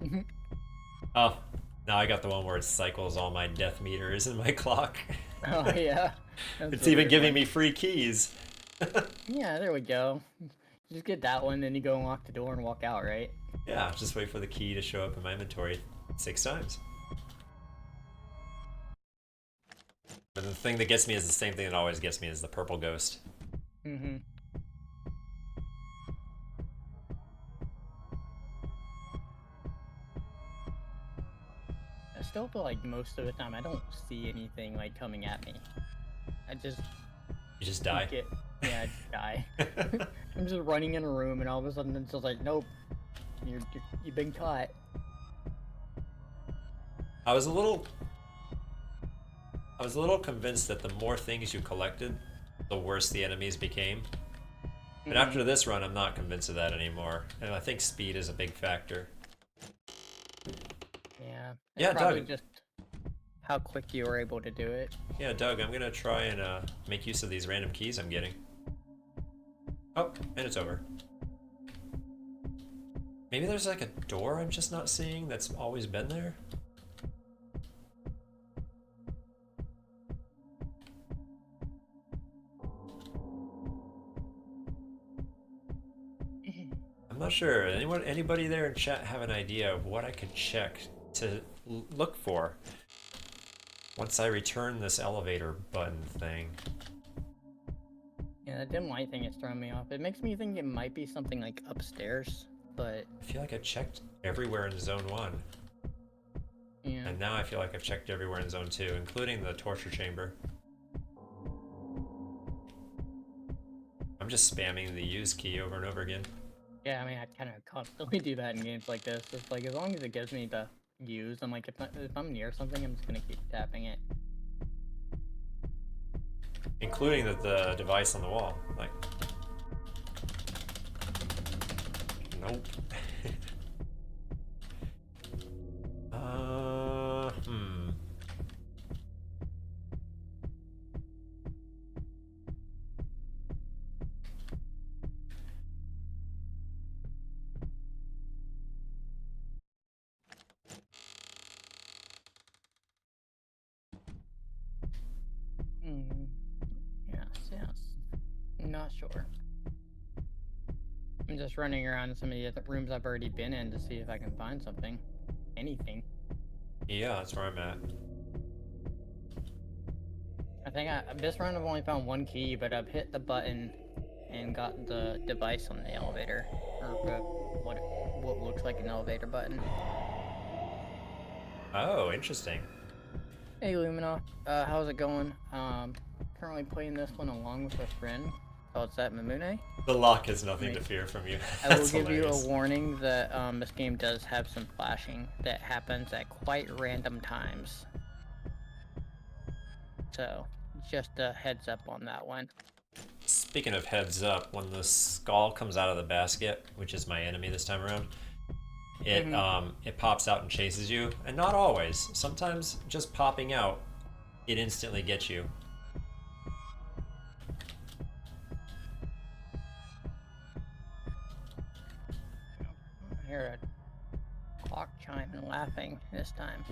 Oh, now I got the one where it cycles all my death meters in my clock. Oh yeah. It's even giving me free keys. Yeah, there we go. Just get that one, then you go unlock the door and walk out, right? Yeah, just wait for the key to show up in my inventory 6 times. But the thing that gets me is the same thing that always gets me is the purple ghost. Mm-hmm. I still feel like most of the time I don't see anything like coming at me. I just You just die. Yeah, I just die. I'm just running in a room and all of a sudden it's just like, nope, you've been caught. I was a little convinced that the more things you collected, the worse the enemies became. But after this run, I'm not convinced of that anymore. And I think speed is a big factor. Yeah. Yeah, probably Doug. just how quick you were able to do it. Yeah, Doug, I'm gonna try and make use of these random keys I'm getting. Oh, and it's over. Maybe there's like a door I'm just not seeing that's always been there? I'm not sure. Anybody there in chat have an idea of what I could check to look for once I return this elevator button thing? Yeah, the dim light thing is throwing me off. It makes me think it might be something like upstairs, but I feel like I checked everywhere in Zone 1. yeah. And now I feel like I've checked everywhere in Zone 2, including the torture chamber. I'm just spamming the use key over and over again. Yeah, I mean, I kind of constantly do that in games like this. It's like, as long as it gives me the use, I'm like, if I'm near something, I'm just gonna keep tapping it. Including the device on the wall. Like, nope. Hmm. Yes. Not sure. I'm just running around in some of the other rooms I've already been in to see if I can find something. Anything. Yeah, that's where I'm at. I think this round I've only found one key, but I've hit the button and got the device on the elevator. Or what looks like an elevator button. Oh, interesting. Hey Lumina, how's it going? Currently playing this one along with a friend. Oh, it's that Mamune? The lock has nothing to fear from you. I will give you a warning that this game does have some flashing that happens at quite random times. So, just a heads up on that one. Speaking of heads up, when the skull comes out of the basket, which is my enemy this time around, it pops out and chases you, and not always. Sometimes just popping out, it instantly gets you. I hear a clock chime and laughing this time.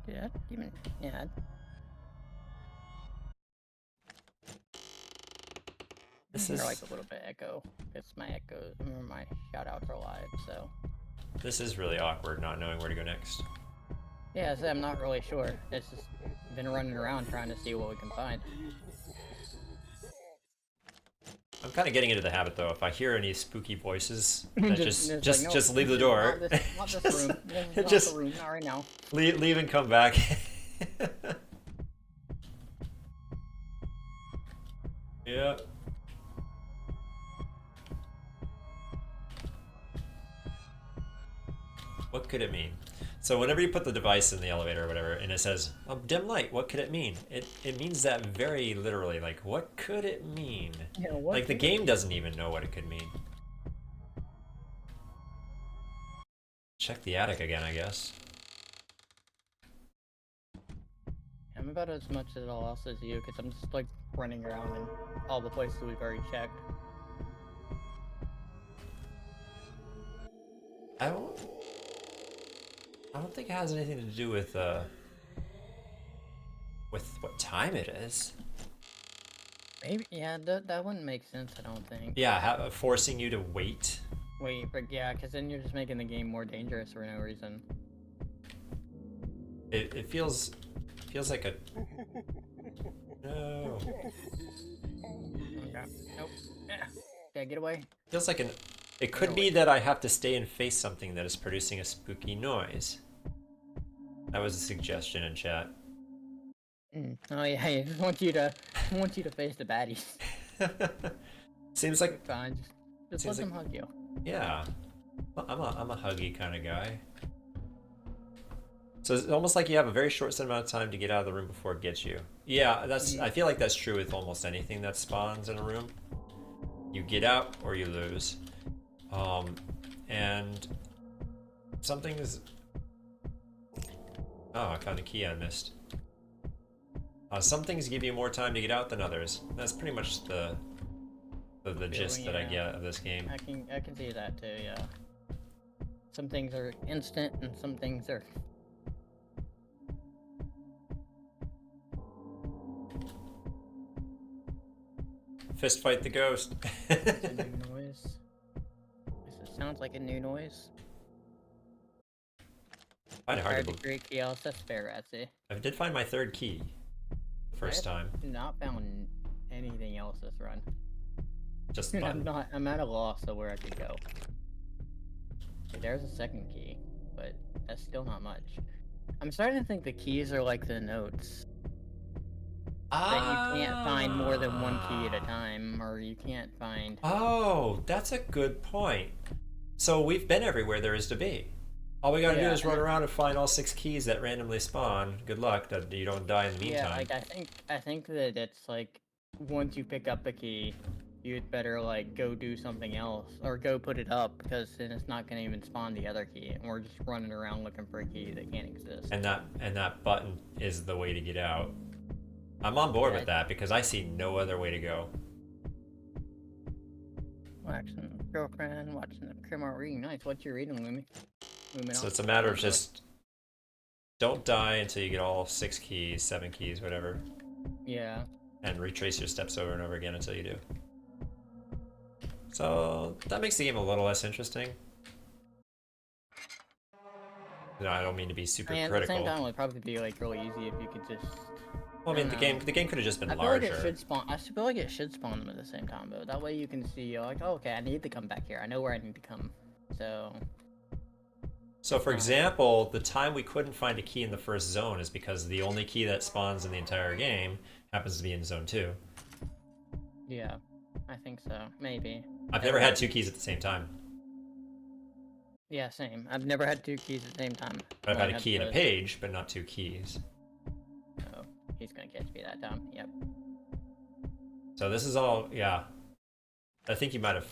Did that even? Yeah. This They're is like a little bit echo. It's my echoes. Remember, my shout outs are live, so. This is really awkward, not knowing where to go next. Yeah, so I'm not really sure. It's just been running around trying to see what we can find. I'm kind of getting into the habit though. If I hear any spooky voices, just leave the door. Not this room. This is not the room. Not right now. Leave and come back. Yeah. What could it mean? So whenever you put the device in the elevator or whatever, and it says, dim light, what could it mean? It means that very literally. Like, what could it mean? Yeah, like, the game doesn't even know what it could mean. Check the attic again, I guess. I'm about as much as all else as you, because I'm just like running around in all the places we've already checked. I don't think it has anything to do with what time it is. Maybe, yeah, that wouldn't make sense, I don't think. Yeah, forcing you to wait. Wait, but yeah, because then you're just making the game more dangerous for no reason. It feels like a no. Okay. Nope. Yeah, get away. Feels like it could be that I have to stay and face something that is producing a spooky noise. That was a suggestion in chat. Oh yeah, I just want you to face the baddies. Seems like Fine, just let them hug you. yeah. I'm a huggy kind of guy. So it's almost like you have a very short set amount of time to get out of the room before it gets you. Yeah, I feel like that's true with almost anything that spawns in a room. You get out or you lose. And something's... Oh, I found a key I missed. Some things give you more time to get out than others. That's pretty much the gist that I get of this game. I can see that too, yeah. Some things are instant and some things are... Fist fight the ghost. It's a new noise. It sounds like a new noise. Find it hard to believe. Great chaos, that's fair, Ratsy. I did find my third key. First time. Not found anything else this run. Just the button. I'm at a loss of where I could go. Okay, there's a second key, but that's still not much. I'm starting to think the keys are like the notes. That you can't find more than one key at a time, or you can't find... Oh, that's a good point. So we've been everywhere there is to be. All we gotta do is run around and find all 6 keys that randomly spawn. Good luck that you don't die in the meantime. Yeah, like I think that it's like once you pick up a key, you'd better like go do something else or go put it up, because then it's not gonna even spawn the other key, and we're just running around looking for a key that can't exist. And that button is the way to get out. I'm on board with that because I see no other way to go. Watching girlfriend, watching the criminal reading. Nice. What you reading, Lumi? So it's a matter of just don't die until you get all 6 keys, 7 keys, whatever. Yeah. And retrace your steps over and over again until you do. So that makes the game a little less interesting. No, I don't mean to be super critical. At the same time, it would probably be like really easy if you could just... Well, I mean, the game could have just been larger. Like it should spawn. I feel like it should spawn them at the same time, though. That way you can see, like, oh, okay, I need to come back here. I know where I need to come. So, for example, the time we couldn't find a key in the first zone is because the only key that spawns in the entire game happens to be in zone 2. Yeah, I think so. Maybe. I've never had 2 keys at the same time. Yeah, same. I've never had 2 keys at the same time. I've had a key in a page, but not 2 keys. Oh, he's gonna catch me that time. Yep. So this is all, yeah. I think you might have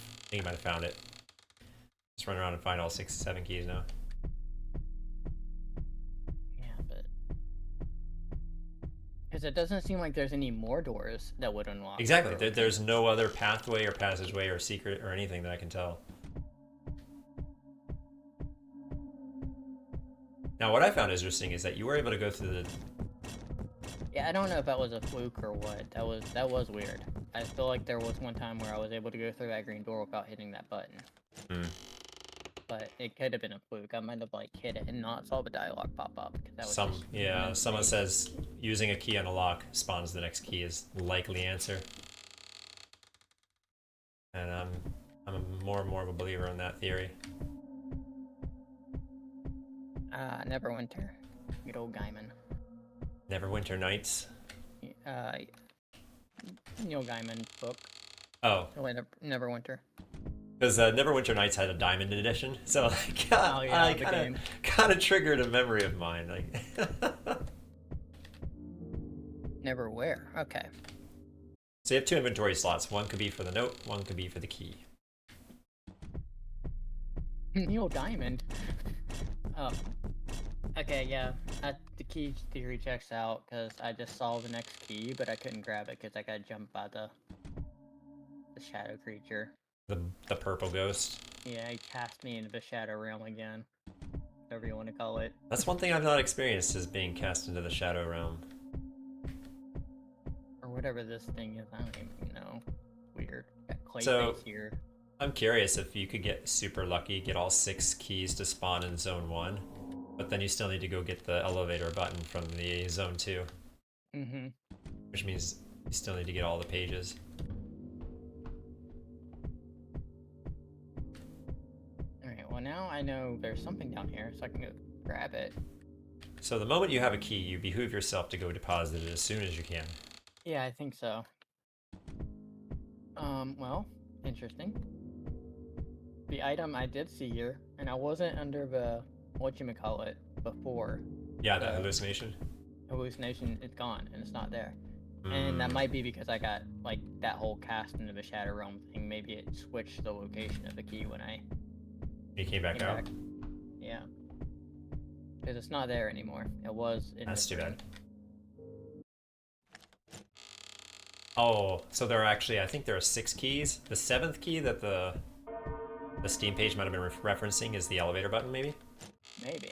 found it. Just run around and find all 6, 7 keys now. Yeah, but because it doesn't seem like there's any more doors that would unlock. Exactly. There's no other pathway or passageway or secret or anything that I can tell. Now, what I found interesting is that you were able to go through the... Yeah, I don't know if that was a fluke or what. That was weird. I feel like there was one time where I was able to go through that green door without hitting that button. But it could have been a fluke. I might have like hit it and not saw the dialogue pop up. That was someone says using a key on a lock spawns the next key is likely answer. And I'm more and more of a believer in that theory. Neverwinter. Good old Gaiman. Neverwinter Nights? Neil Gaiman book. Oh. Neverwinter. Because Neverwinter Nights had a diamond edition, so I kind of triggered a memory of mine. Like, Neverwhere. Okay. So you have 2 inventory slots. One could be for the note, one could be for the key. Neil Diamond. Oh. Okay, yeah. The key theory checks out because I just saw the next key, but I couldn't grab it because I got jumped by the shadow creature. The purple ghost. Yeah, he cast me into the shadow realm again. Whatever you want to call it. That's one thing I've not experienced is being cast into the shadow realm. Or whatever this thing is. I don't even know. Weird. Got clay So- face here. I'm curious if you could get super lucky, get all 6 keys to spawn in zone 1, but then you still need to go get the elevator button from the zone 2, Mm-hmm. which means you still need to get all the pages. Alright, well now I know there's something down here, so I can go grab it. So the moment you have a key, you behoove yourself to go deposit it as soon as you can. Yeah, I think so. Well, interesting. The item I did see here, and I wasn't under the whatchamacallit before. Yeah, that hallucination. Hallucination is gone, and it's not there. And that might be because I got, like, that whole cast into the Shadow Realm thing. Maybe it switched the location of the key when I You came back came out? back. Yeah. Because it's not there anymore. It was in That's this too room. bad. Oh, so there are actually, I think there are 6 keys. The 7th key that the Steam page might have been referencing is the elevator button, maybe? Maybe.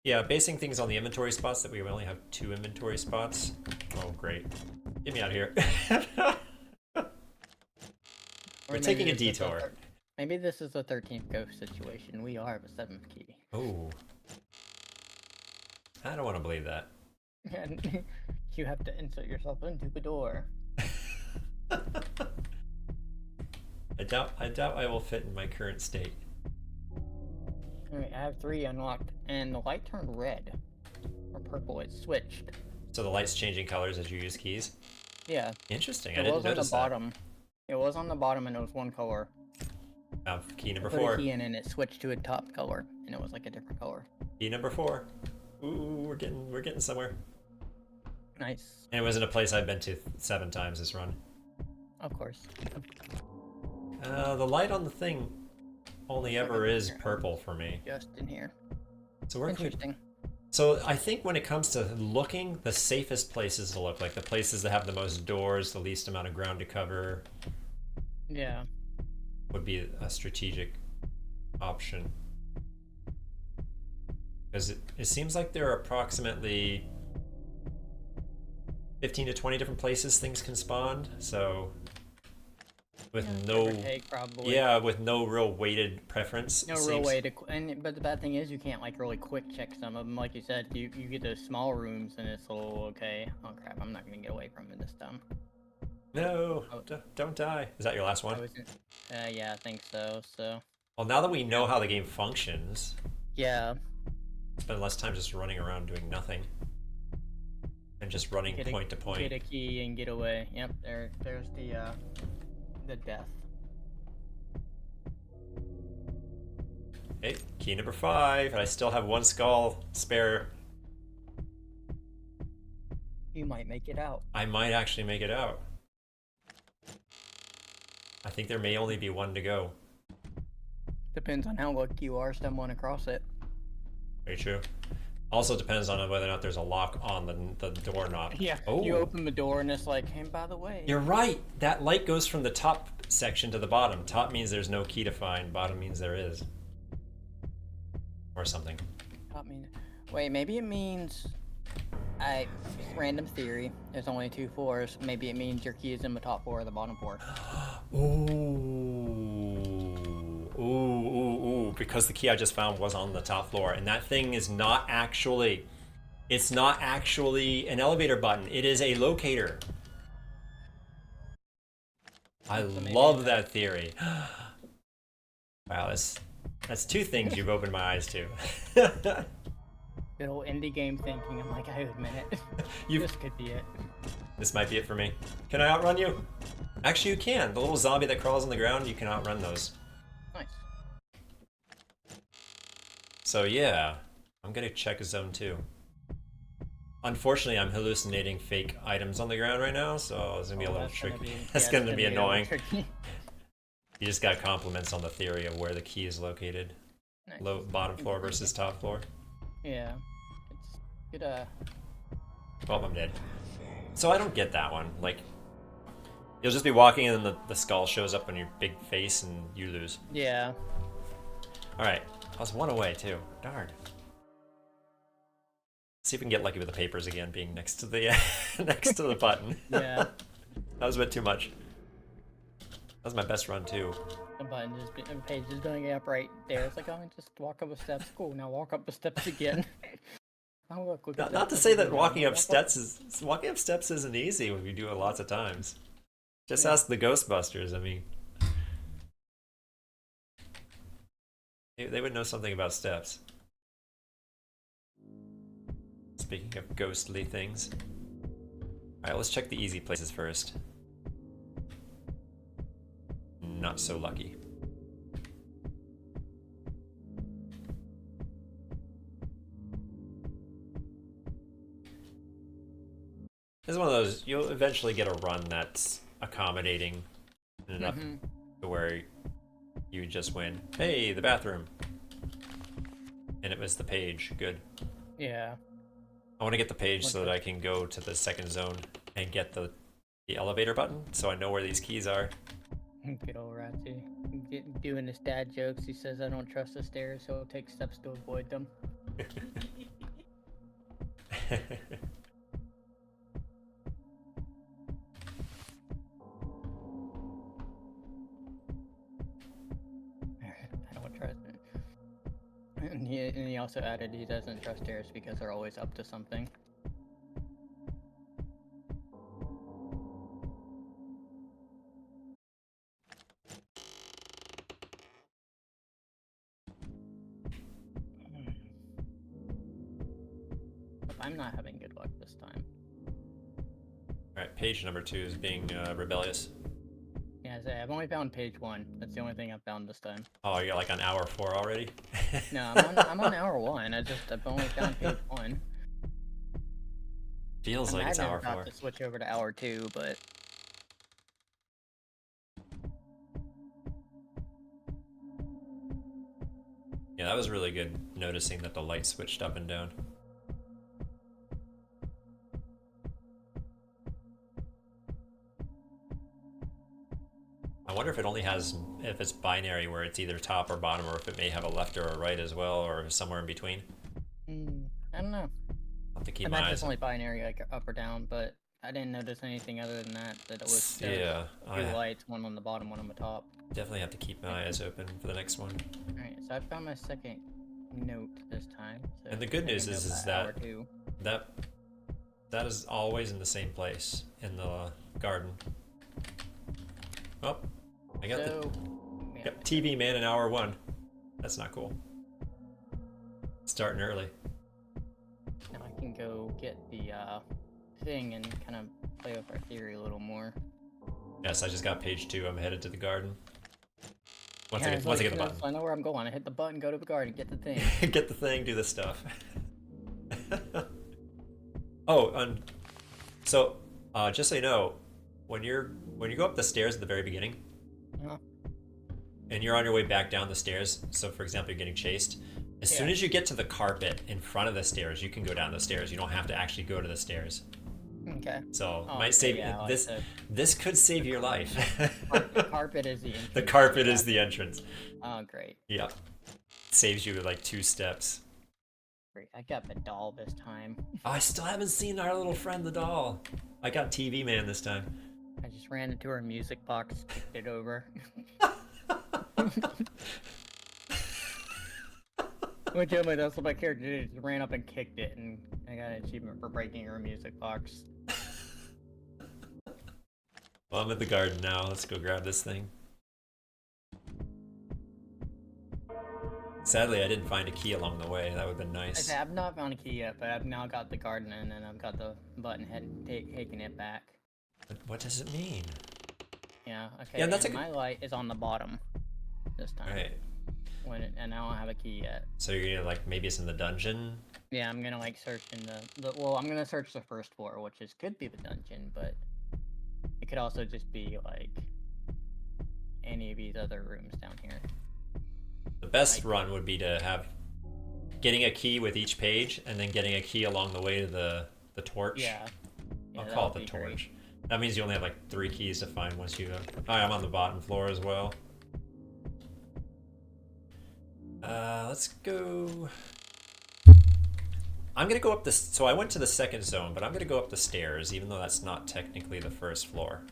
Yeah, basing things on the inventory spots that we only have 2 inventory spots. Oh, great. Get me out of here. Or We're maybe taking a this is the detour. Maybe this is the 13th ghost situation. We are the 7th key. Oh. I don't want to believe that. And you have to insert yourself into the door. I doubt I will fit in my current state. Alright, I have 3 unlocked, and the light turned red. Or purple, it switched. So the light's changing colors as you use keys? Yeah, Interesting, I it didn't was on the notice that. bottom. It was on the bottom and it was one color. Key number Put 4. a key in and it switched to a top color, and it was like a different color. Key number 4. Ooh, we're getting somewhere. Nice. And it was in a place I've been to 7 times this run. Of course. The light on the thing only Looks like ever it's is here. purple for me. Just in here. So where can we... Interesting. So I think when it comes to looking, the safest places to look, like the places that have the most doors, the least amount of ground to cover, Yeah. would be a strategic option. Because it seems like there are approximately 15 to 20 different places things can spawn, so with Give or take, probably. with no real weighted preference. No it real seems. way to, but the bad thing is you can't like really quick check some of them. Like you said, you get those small rooms and it's all okay. Oh crap! I'm not gonna get away from it this time. No, Oh. don't die. Is that your last I one? wasn't. Yeah, I think so. So Well, now that we know how the game functions, yeah, spend less time just running around doing nothing. And just running Get a- point to point. get a key and get away. Yep, there's the death. Okay, key number 5, and I still have 1 skull spare. You might make it out. I might actually make it out. I think there may only be 1 to go. Depends on how lucky you are stumbling across it. Very true. Also depends on whether or not there's a lock on the doorknob. Yeah. Oh, You open the door and it's like, hey, by the way. you're right. That light goes from the top section to the bottom. Top means there's no key to find. Bottom means there is. Or something. Wait, maybe it means. Random theory. There's only 2 floors. Maybe it means your key is in the top floor or the bottom floor. Ooh. Because the key I just found was on the top floor, and that thing is not actually. It's not actually an elevator button. It is a locator. I maybe love that theory. Wow, that's 2 things you've opened my eyes to. Good old indie game thinking. I'm like, I admit it. You've- This could be it. This might be it for me. Can I outrun you? Actually, you can. The little zombie that crawls on the ground, you can outrun those. Nice. So yeah, I'm gonna check zone 2. Unfortunately, I'm hallucinating fake items on the ground right now, so it's gonna be a little tricky. That's gonna be a little annoying. tricky. You just got compliments on the theory of where the key is located. Nice. Low bottom floor versus top floor. Yeah. It's good. Well, I'm dead. So I don't get that one. Like, you'll just be walking and then the skull shows up on your big face and you lose. Yeah. Alright, I was one away too. Darn. See if we can get lucky with the papers again being next to the next to the button. Yeah. That was a bit too much. That was my best run too. The button page is going up right there. It's like, oh, just walk up the steps. Cool. Now walk up the steps again. Oh, look at Not to say that walking up steps isn't easy when we do it lots of times. Just ask the Ghostbusters. I mean, they would know something about steps. Speaking of ghostly things. Alright, let's check the easy places first. Not so lucky. This is one of those, you'll eventually get a run that's accommodating enough to where you just win. Hey, the bathroom. And it was the page. Good. Yeah. I want to get the page so that I can go to the second zone and get the elevator button so I know where these keys are. Good old Ratsy. Doing his dad jokes. He says, I don't trust the stairs, so he'll take steps to avoid them. I don't trust it. And he also added he doesn't trust stairs because they're always up to something. I'm not having good luck this time. Alright, page number 2 is being rebellious. Yeah, I've only found page 1. That's the only thing I've found this time. Oh, you're like on hour 4 already? No, I'm on hour 1. I've only found page 1. Feels like it's hour 4. I'm about to switch over to hour 2, but Yeah, that was really good noticing that the light switched up and down. I wonder if it only has, if it's binary where it's either top or bottom, or if it may have a left or a right as well, or somewhere in between. I don't know. I'll have to keep I my meant eyes it's only binary, like up or down, but I didn't notice anything other than that it was Yeah, two lights, one on the bottom, one on the top. Definitely have to keep my eyes open for the next one. Alright, so I found my second note this time. So And the good news is hour that 2. that is always in the same place in the garden. Oh, I got got TV man in hour 1. That's not cool. Starting early. Now I can go get the thing and kind of play with our theory a little more. Yes, I just got page 2. I'm headed to the garden. Once I get the button. I know where I'm going. I hit the button, go to the garden, get the thing. Get the thing, do the stuff. Oh, so just so you know, when you go up the stairs at the very beginning, and you're on your way back down the stairs, so for example, you're getting chased, as soon as you get to the carpet in front of the stairs, you can go down the stairs. You don't have to actually go to the stairs. Okay. So might save this could save your life. The carpet is the entrance. The carpet is the entrance. Oh, great. Yeah. Saves you like 2 steps. Great. I got the doll this time. Oh, I still haven't seen our little friend the doll. I got TV man this time. I just ran into her music box, kicked it over. Which that's what my character did. Just ran up and kicked it, and I got an achievement for breaking her music box. Well, I'm at the garden now. Let's go grab this thing. Sadly, I didn't find a key along the way. That would have been nice. I've not found a key yet, but I've now got the garden, and then I've got the button head taking it back. But what does it mean? Yeah. Okay. Yeah, that's and my light is on the bottom this time. Right. And I don't have a key yet. So you're gonna like maybe it's in the dungeon. Yeah, I'm gonna like search in well, I'm gonna search the first floor, which could be the dungeon, but it could also just be like any of these other rooms down here. The best run would be to have getting a key with each page and then getting a key along the way to the torch. Yeah. I'll that call would it the be great. torch. That means you only have like 3 keys to find once you. I'm on the bottom floor as well. Let's go. I'm gonna go up this. So I went to the second zone, but I'm gonna go up the stairs, even though that's not technically the first floor,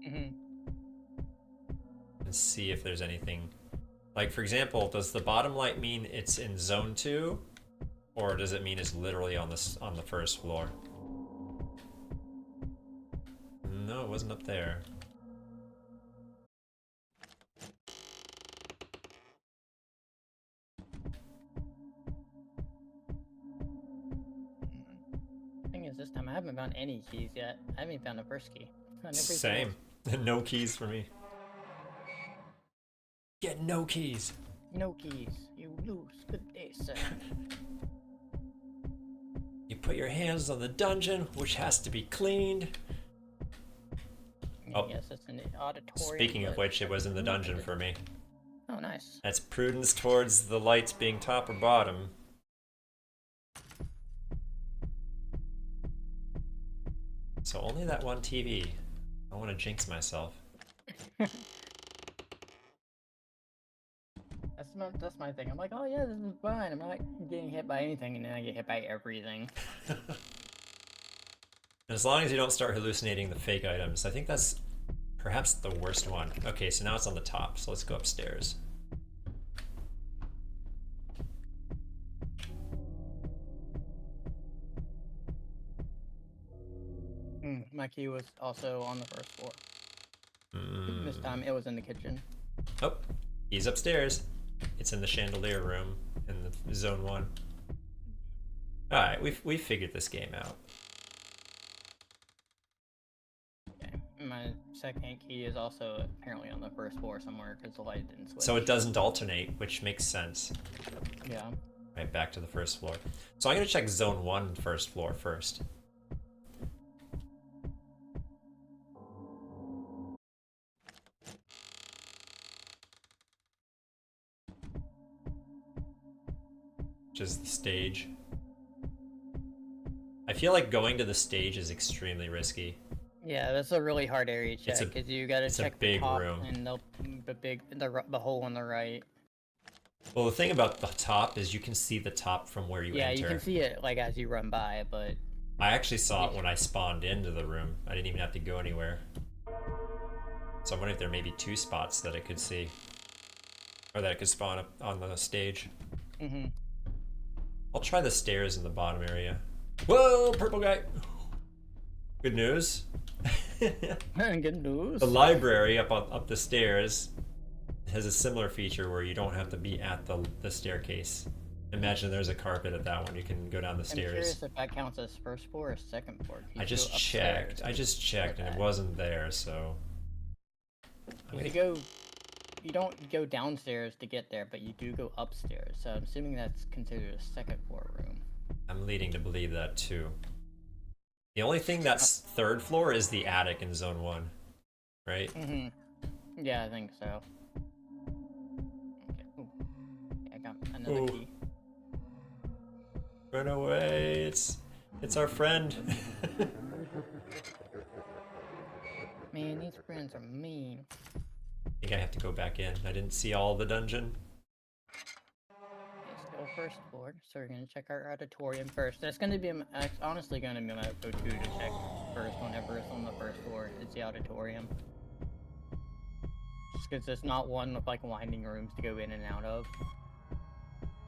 Mm-hmm. and see if there's anything. Like, for example, does the bottom light mean it's in zone 2, or does it mean it's literally on the first floor? No, it wasn't up there. Thing is, this time I haven't found any keys yet. I haven't even found the first key. Found everything Same. No keys for me. Get no keys. else. No keys. You lose. Good day, sir. You put your hands on the dungeon, which has to be cleaned. Oh. Yes, it's an auditorium. Speaking of but- which, it was in the dungeon for me. Oh, nice. That's prudence towards the lights being top or bottom. So only that one TV. I want to jinx myself. That's my thing. I'm like, oh yeah, this is fine. I'm not getting hit by anything, and then I get hit by everything. And as long as you don't start hallucinating the fake items, I think that's perhaps the worst one. Okay, so now it's on the top, so let's go upstairs. My key was also on the first floor. This Mm. time it was in the kitchen. Oh, he's upstairs. It's in the chandelier room in the zone 1. Alright, we've figured this game out. Okay. My second key is also apparently on the first floor somewhere because the light didn't switch. So it doesn't alternate, which makes sense. Yeah. Right, back to the first floor. So I'm gonna check zone 1 first floor first. Which is the stage. I feel like going to the stage is extremely risky. Yeah, that's a really hard area to It's a- check because you gotta it's a check big the top room. and the hole on the right. Well, the thing about the top is you can see the top from where you Yeah, enter. you can see it like as you run by, but I actually saw it when I spawned into the room. I didn't even have to go anywhere. So I'm wondering if there may be 2 spots that I could see. Or that I could spawn up on the stage. I'll try the stairs in the bottom area. Whoa, purple guy! Good news. good news. The library up the stairs has a similar feature where you don't have to be at the staircase. Imagine there's a carpet at that one. You can go down the I'm stairs. curious if that counts as first floor or second floor. You I go just upstairs. checked. I just checked and it that. wasn't there, so. I'm You don't go downstairs to get there, but you do go upstairs. So I'm assuming that's considered a second floor room. I'm leading to believe that too. The only thing that's third floor is the attic in zone 1, right? Yeah, I think so. Okay. Ooh. Yeah, I got another Ooh. key. Run away! It's our friend. Man, these friends are mean. I think I have to go back in. I didn't see all the dungeon. Okay, still first floor. So we're gonna check our auditorium first. That's gonna be it's honestly gonna be my go-to to check first whenever it's on the first floor. It's the auditorium. Just because there's not one with like winding rooms to go in and out of.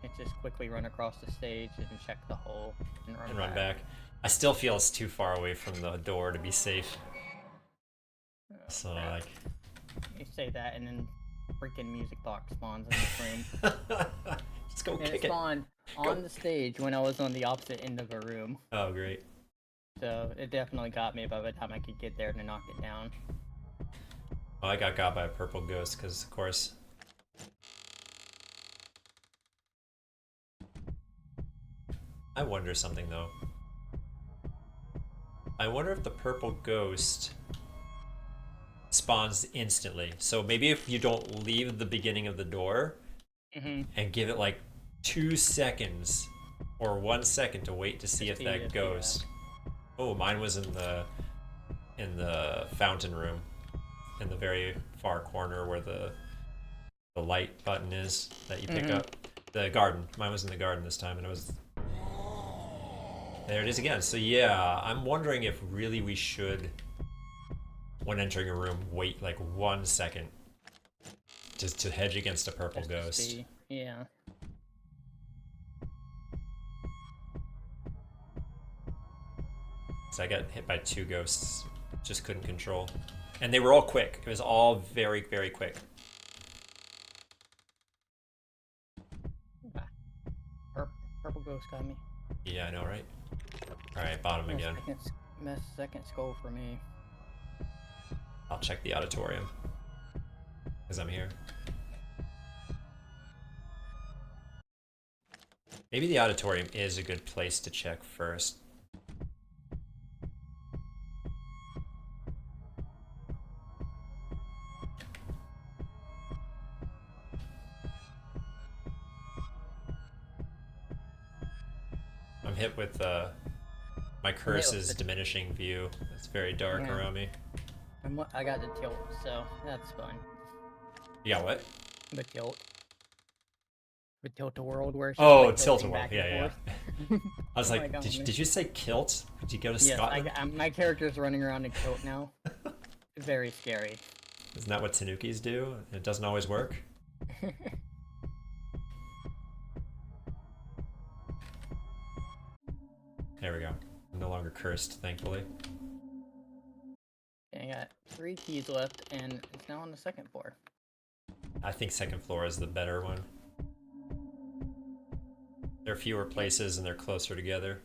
It's just quickly run across the stage and check the hole and run Back. I still feel it's too far away from the door to be safe. Oh, So crap. like. You say that and then freaking music box spawns in this room. Just go And it kick it. spawned on the stage when I was on the opposite end of the room. Oh, great. So it definitely got me by the time I could get there to knock it down. Oh, I got by a purple ghost because, of course. I wonder something though. I wonder if the purple ghost spawns instantly. So maybe if you don't leave the beginning of the door, and give it like 2 seconds or 1 second to wait to see if that goes. Oh, mine was in the fountain room, in the very far corner where the light button is that you pick up. The garden. Mine was in the garden this time, and it was. There it is again. So yeah, I'm wondering if really we should, when entering a room, wait like 1 second just to hedge against a purple ghost. Yeah. So I got hit by 2 ghosts, just couldn't control. And they were all quick. It was all very, very quick. Purple ghost got me. Yeah, I know, right? Alright, bottom again. Second skull for me. I'll check the auditorium, because I'm here. Maybe the auditorium is a good place to check first. I'm hit with my curse's diminishing view. It's very dark around me. I got the tilt, so that's fun. You got what? The tilt. The tilt-a-world where like tilt-a-world. Yeah. I was oh like, did you say kilt? Did you go to Scotland? My character's running around in kilt now. Very scary. Isn't that what Tanukis do? It doesn't always work. There we go. I'm no longer cursed, thankfully. I got 3 keys left, and it's now on the second floor. I think second floor is the better one. There are fewer places, and they're closer together.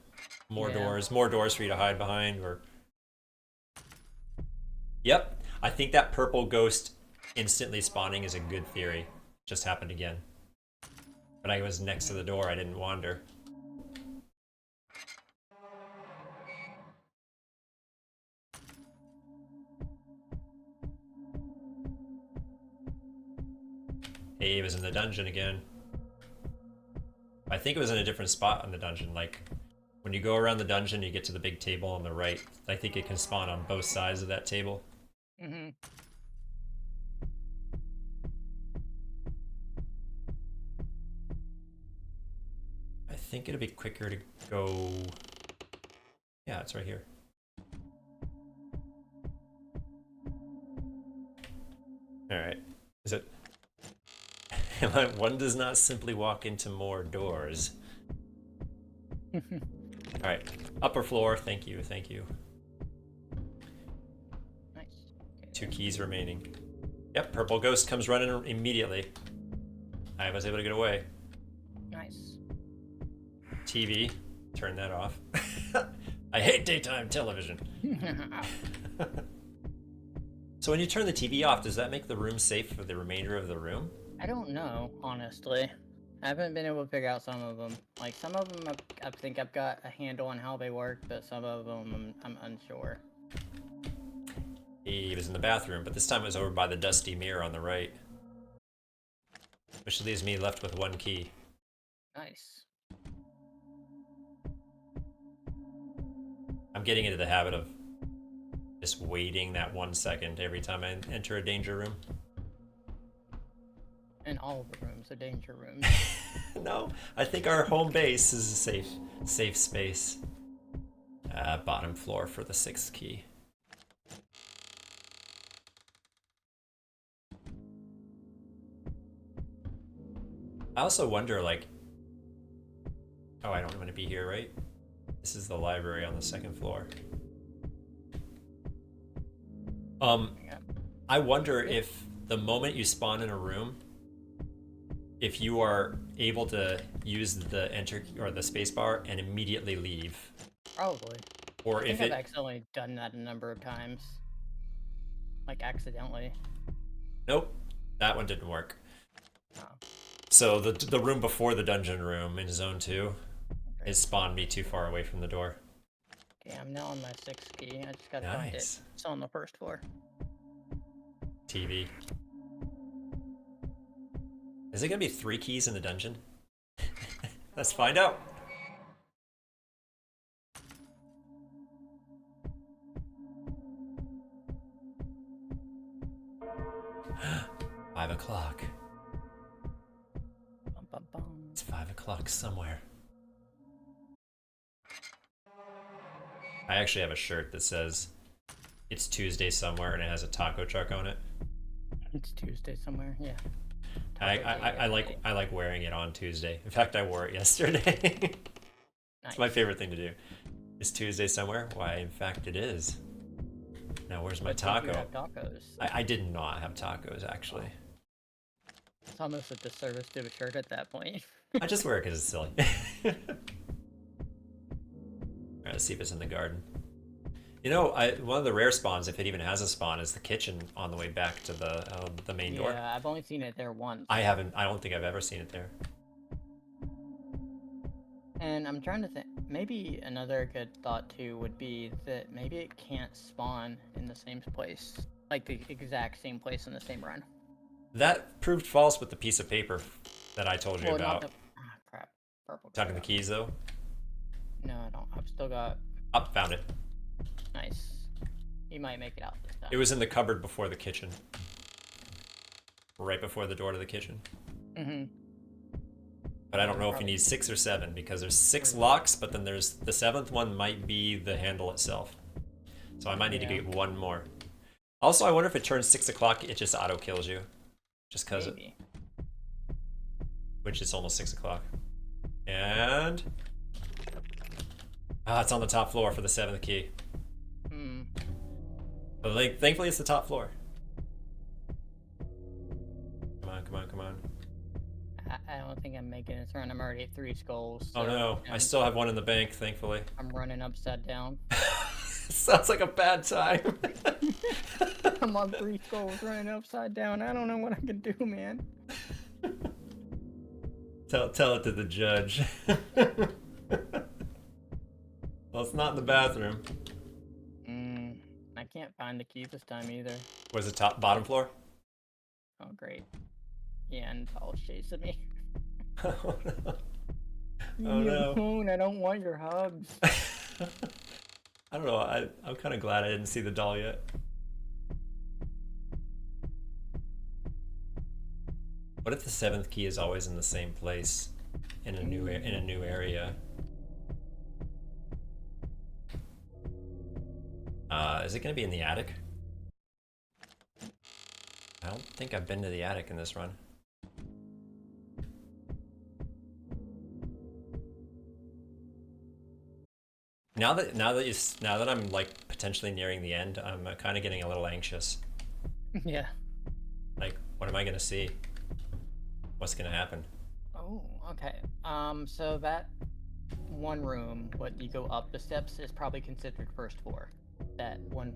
More doors for you to hide behind, or... Yep, I think that purple ghost instantly spawning is a good theory. Just happened again. But I was next to the door, I didn't wander. Hey, it was in the dungeon again. I think it was in a different spot in the dungeon. Like, when you go around the dungeon, you get to the big table on the right. I think it can spawn on both sides of that table. Mm-hmm. I think it'd be quicker to go... Yeah, it's right here. Alright. Is it... One does not simply walk into more doors. Alright. Upper floor, thank you, thank you. Nice. Okay, 2 keys remaining. Yep, purple ghost comes running immediately. I was able to get away. Nice. TV, turn that off. I hate daytime television. So when you turn the TV off, does that make the room safe for the remainder of the room? I don't know, honestly. I haven't been able to figure out some of them. Like, some of them I think I've got a handle on how they work, but some of them I'm unsure. He was in the bathroom, but this time it was over by the dusty mirror on the right. Which leaves me left with 1 key. Nice. I'm getting into the habit of just waiting that 1 second every time I enter a danger room. And all of the rooms are danger rooms. No, I think our home base is a safe space. Bottom floor for the 6th key. I also wonder, like... Oh, I don't want to be here, right? This is the library on the 2nd floor. I wonder if the moment you spawn in a room, if you are able to use the enter or the spacebar and immediately leave. Probably. Or I if think I've accidentally done that a number of times. Like, accidentally. Nope, that one didn't work. Oh. So the room before the dungeon room in Zone 2, it spawned me too far away from the door. Okay, I'm now on my 6th key. I just gotta find it. It's on the 1st floor. TV. Is it gonna be 3 keys in the dungeon? Let's find out. Five o'clock. Bum, bum, bum. It's 5 o'clock somewhere. I actually have a shirt that says it's Tuesday somewhere and it has a taco truck on it. It's Tuesday somewhere. Yeah. I like wearing it on Tuesday. In fact, I wore it yesterday. It's my favorite thing to do. Is Tuesday somewhere? Why, in fact, it is. Now, where's my But did taco? you have tacos? I did not have tacos, actually. It's almost a disservice to a shirt at that point. I just wear it because it's silly. Alright, let's see if it's in the garden. You know, one of the rare spawns, if it even has a spawn, is the kitchen on the way back to the main door. Yeah, I've only seen it there once. I don't think I've ever seen it there. And I'm trying to think, maybe another good thought too would be that maybe it can't spawn in the same place, like the exact same place in the same run. That proved false with the piece of paper that I told you Well, about. not the crap. Purple. Talking the keys, though. No, I don't. I've still got. Up, found it. Nice. You might make it out this time. It was in the cupboard before the kitchen. Right before the door to the kitchen. Mm-hmm. But I don't know if you need 6 or 7, because there's 6 locks, but then there's the 7th one might be the handle itself. So I might need to get one more. Also, I wonder if it turns 6 o'clock, it just auto kills you. Just because it. Which is almost 6 o'clock. And. Ah, it's on the top floor for the 7th key. Hmm. But like, thankfully, it's the top floor. Come on, come on, come on. I don't think I'm making this run. I'm already at 3 skulls. Oh so no, I still have one in the bank, thankfully. I'm running upside down. Sounds like a bad time. I'm on 3 skulls running upside down. I don't know what I can do, man. Tell it to the judge. Well, it's not in the bathroom. I can't find the key this time either. Was it bottom floor? Oh, great. Yeah, and Paul's chasing me. Oh no. Leave Oh me no. alone, I don't want your hugs. I don't know, I'm kind of glad I didn't see the doll yet. What if the 7th key is always in the same place in a new area? Is it going to be in the attic? I don't think I've been to the attic in this run. Now that I'm like potentially nearing the end, I'm kind of getting a little anxious. Yeah. Like, what am I gonna see? What's gonna happen? Oh, okay. So that one room, what you go up the steps, is probably considered first floor. That one,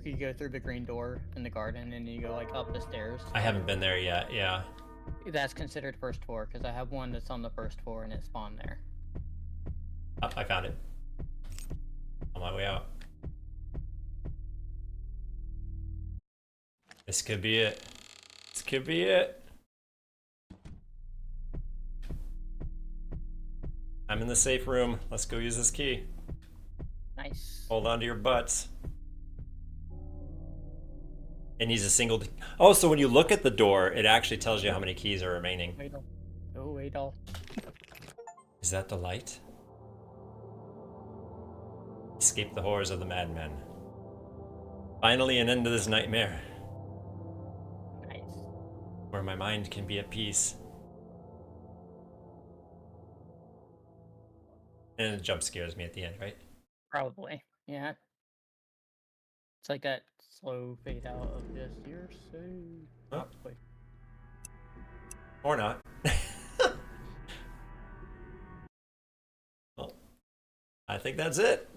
you go through the green door in the garden, and you go like up the stairs. I haven't been there yet. Yeah. That's considered first floor because I have one that's on the first floor and it spawned there. Oh, I found it. On my way out. This could be it. This could be it. I'm in the safe room. Let's go use this key. Nice. Hold on to your butts. It needs a single. Oh, so when you look at the door, it actually tells you how many keys are remaining. Wait, oh, wait, all. Is that the light? Escape the horrors of the madmen. Finally, an end to this nightmare. Nice. Where my mind can be at peace. And it jump scares me at the end, right? Probably. Yeah. It's like that slow fade out of just you're safe. Huh? Wait. Or not. Well, I think that's it.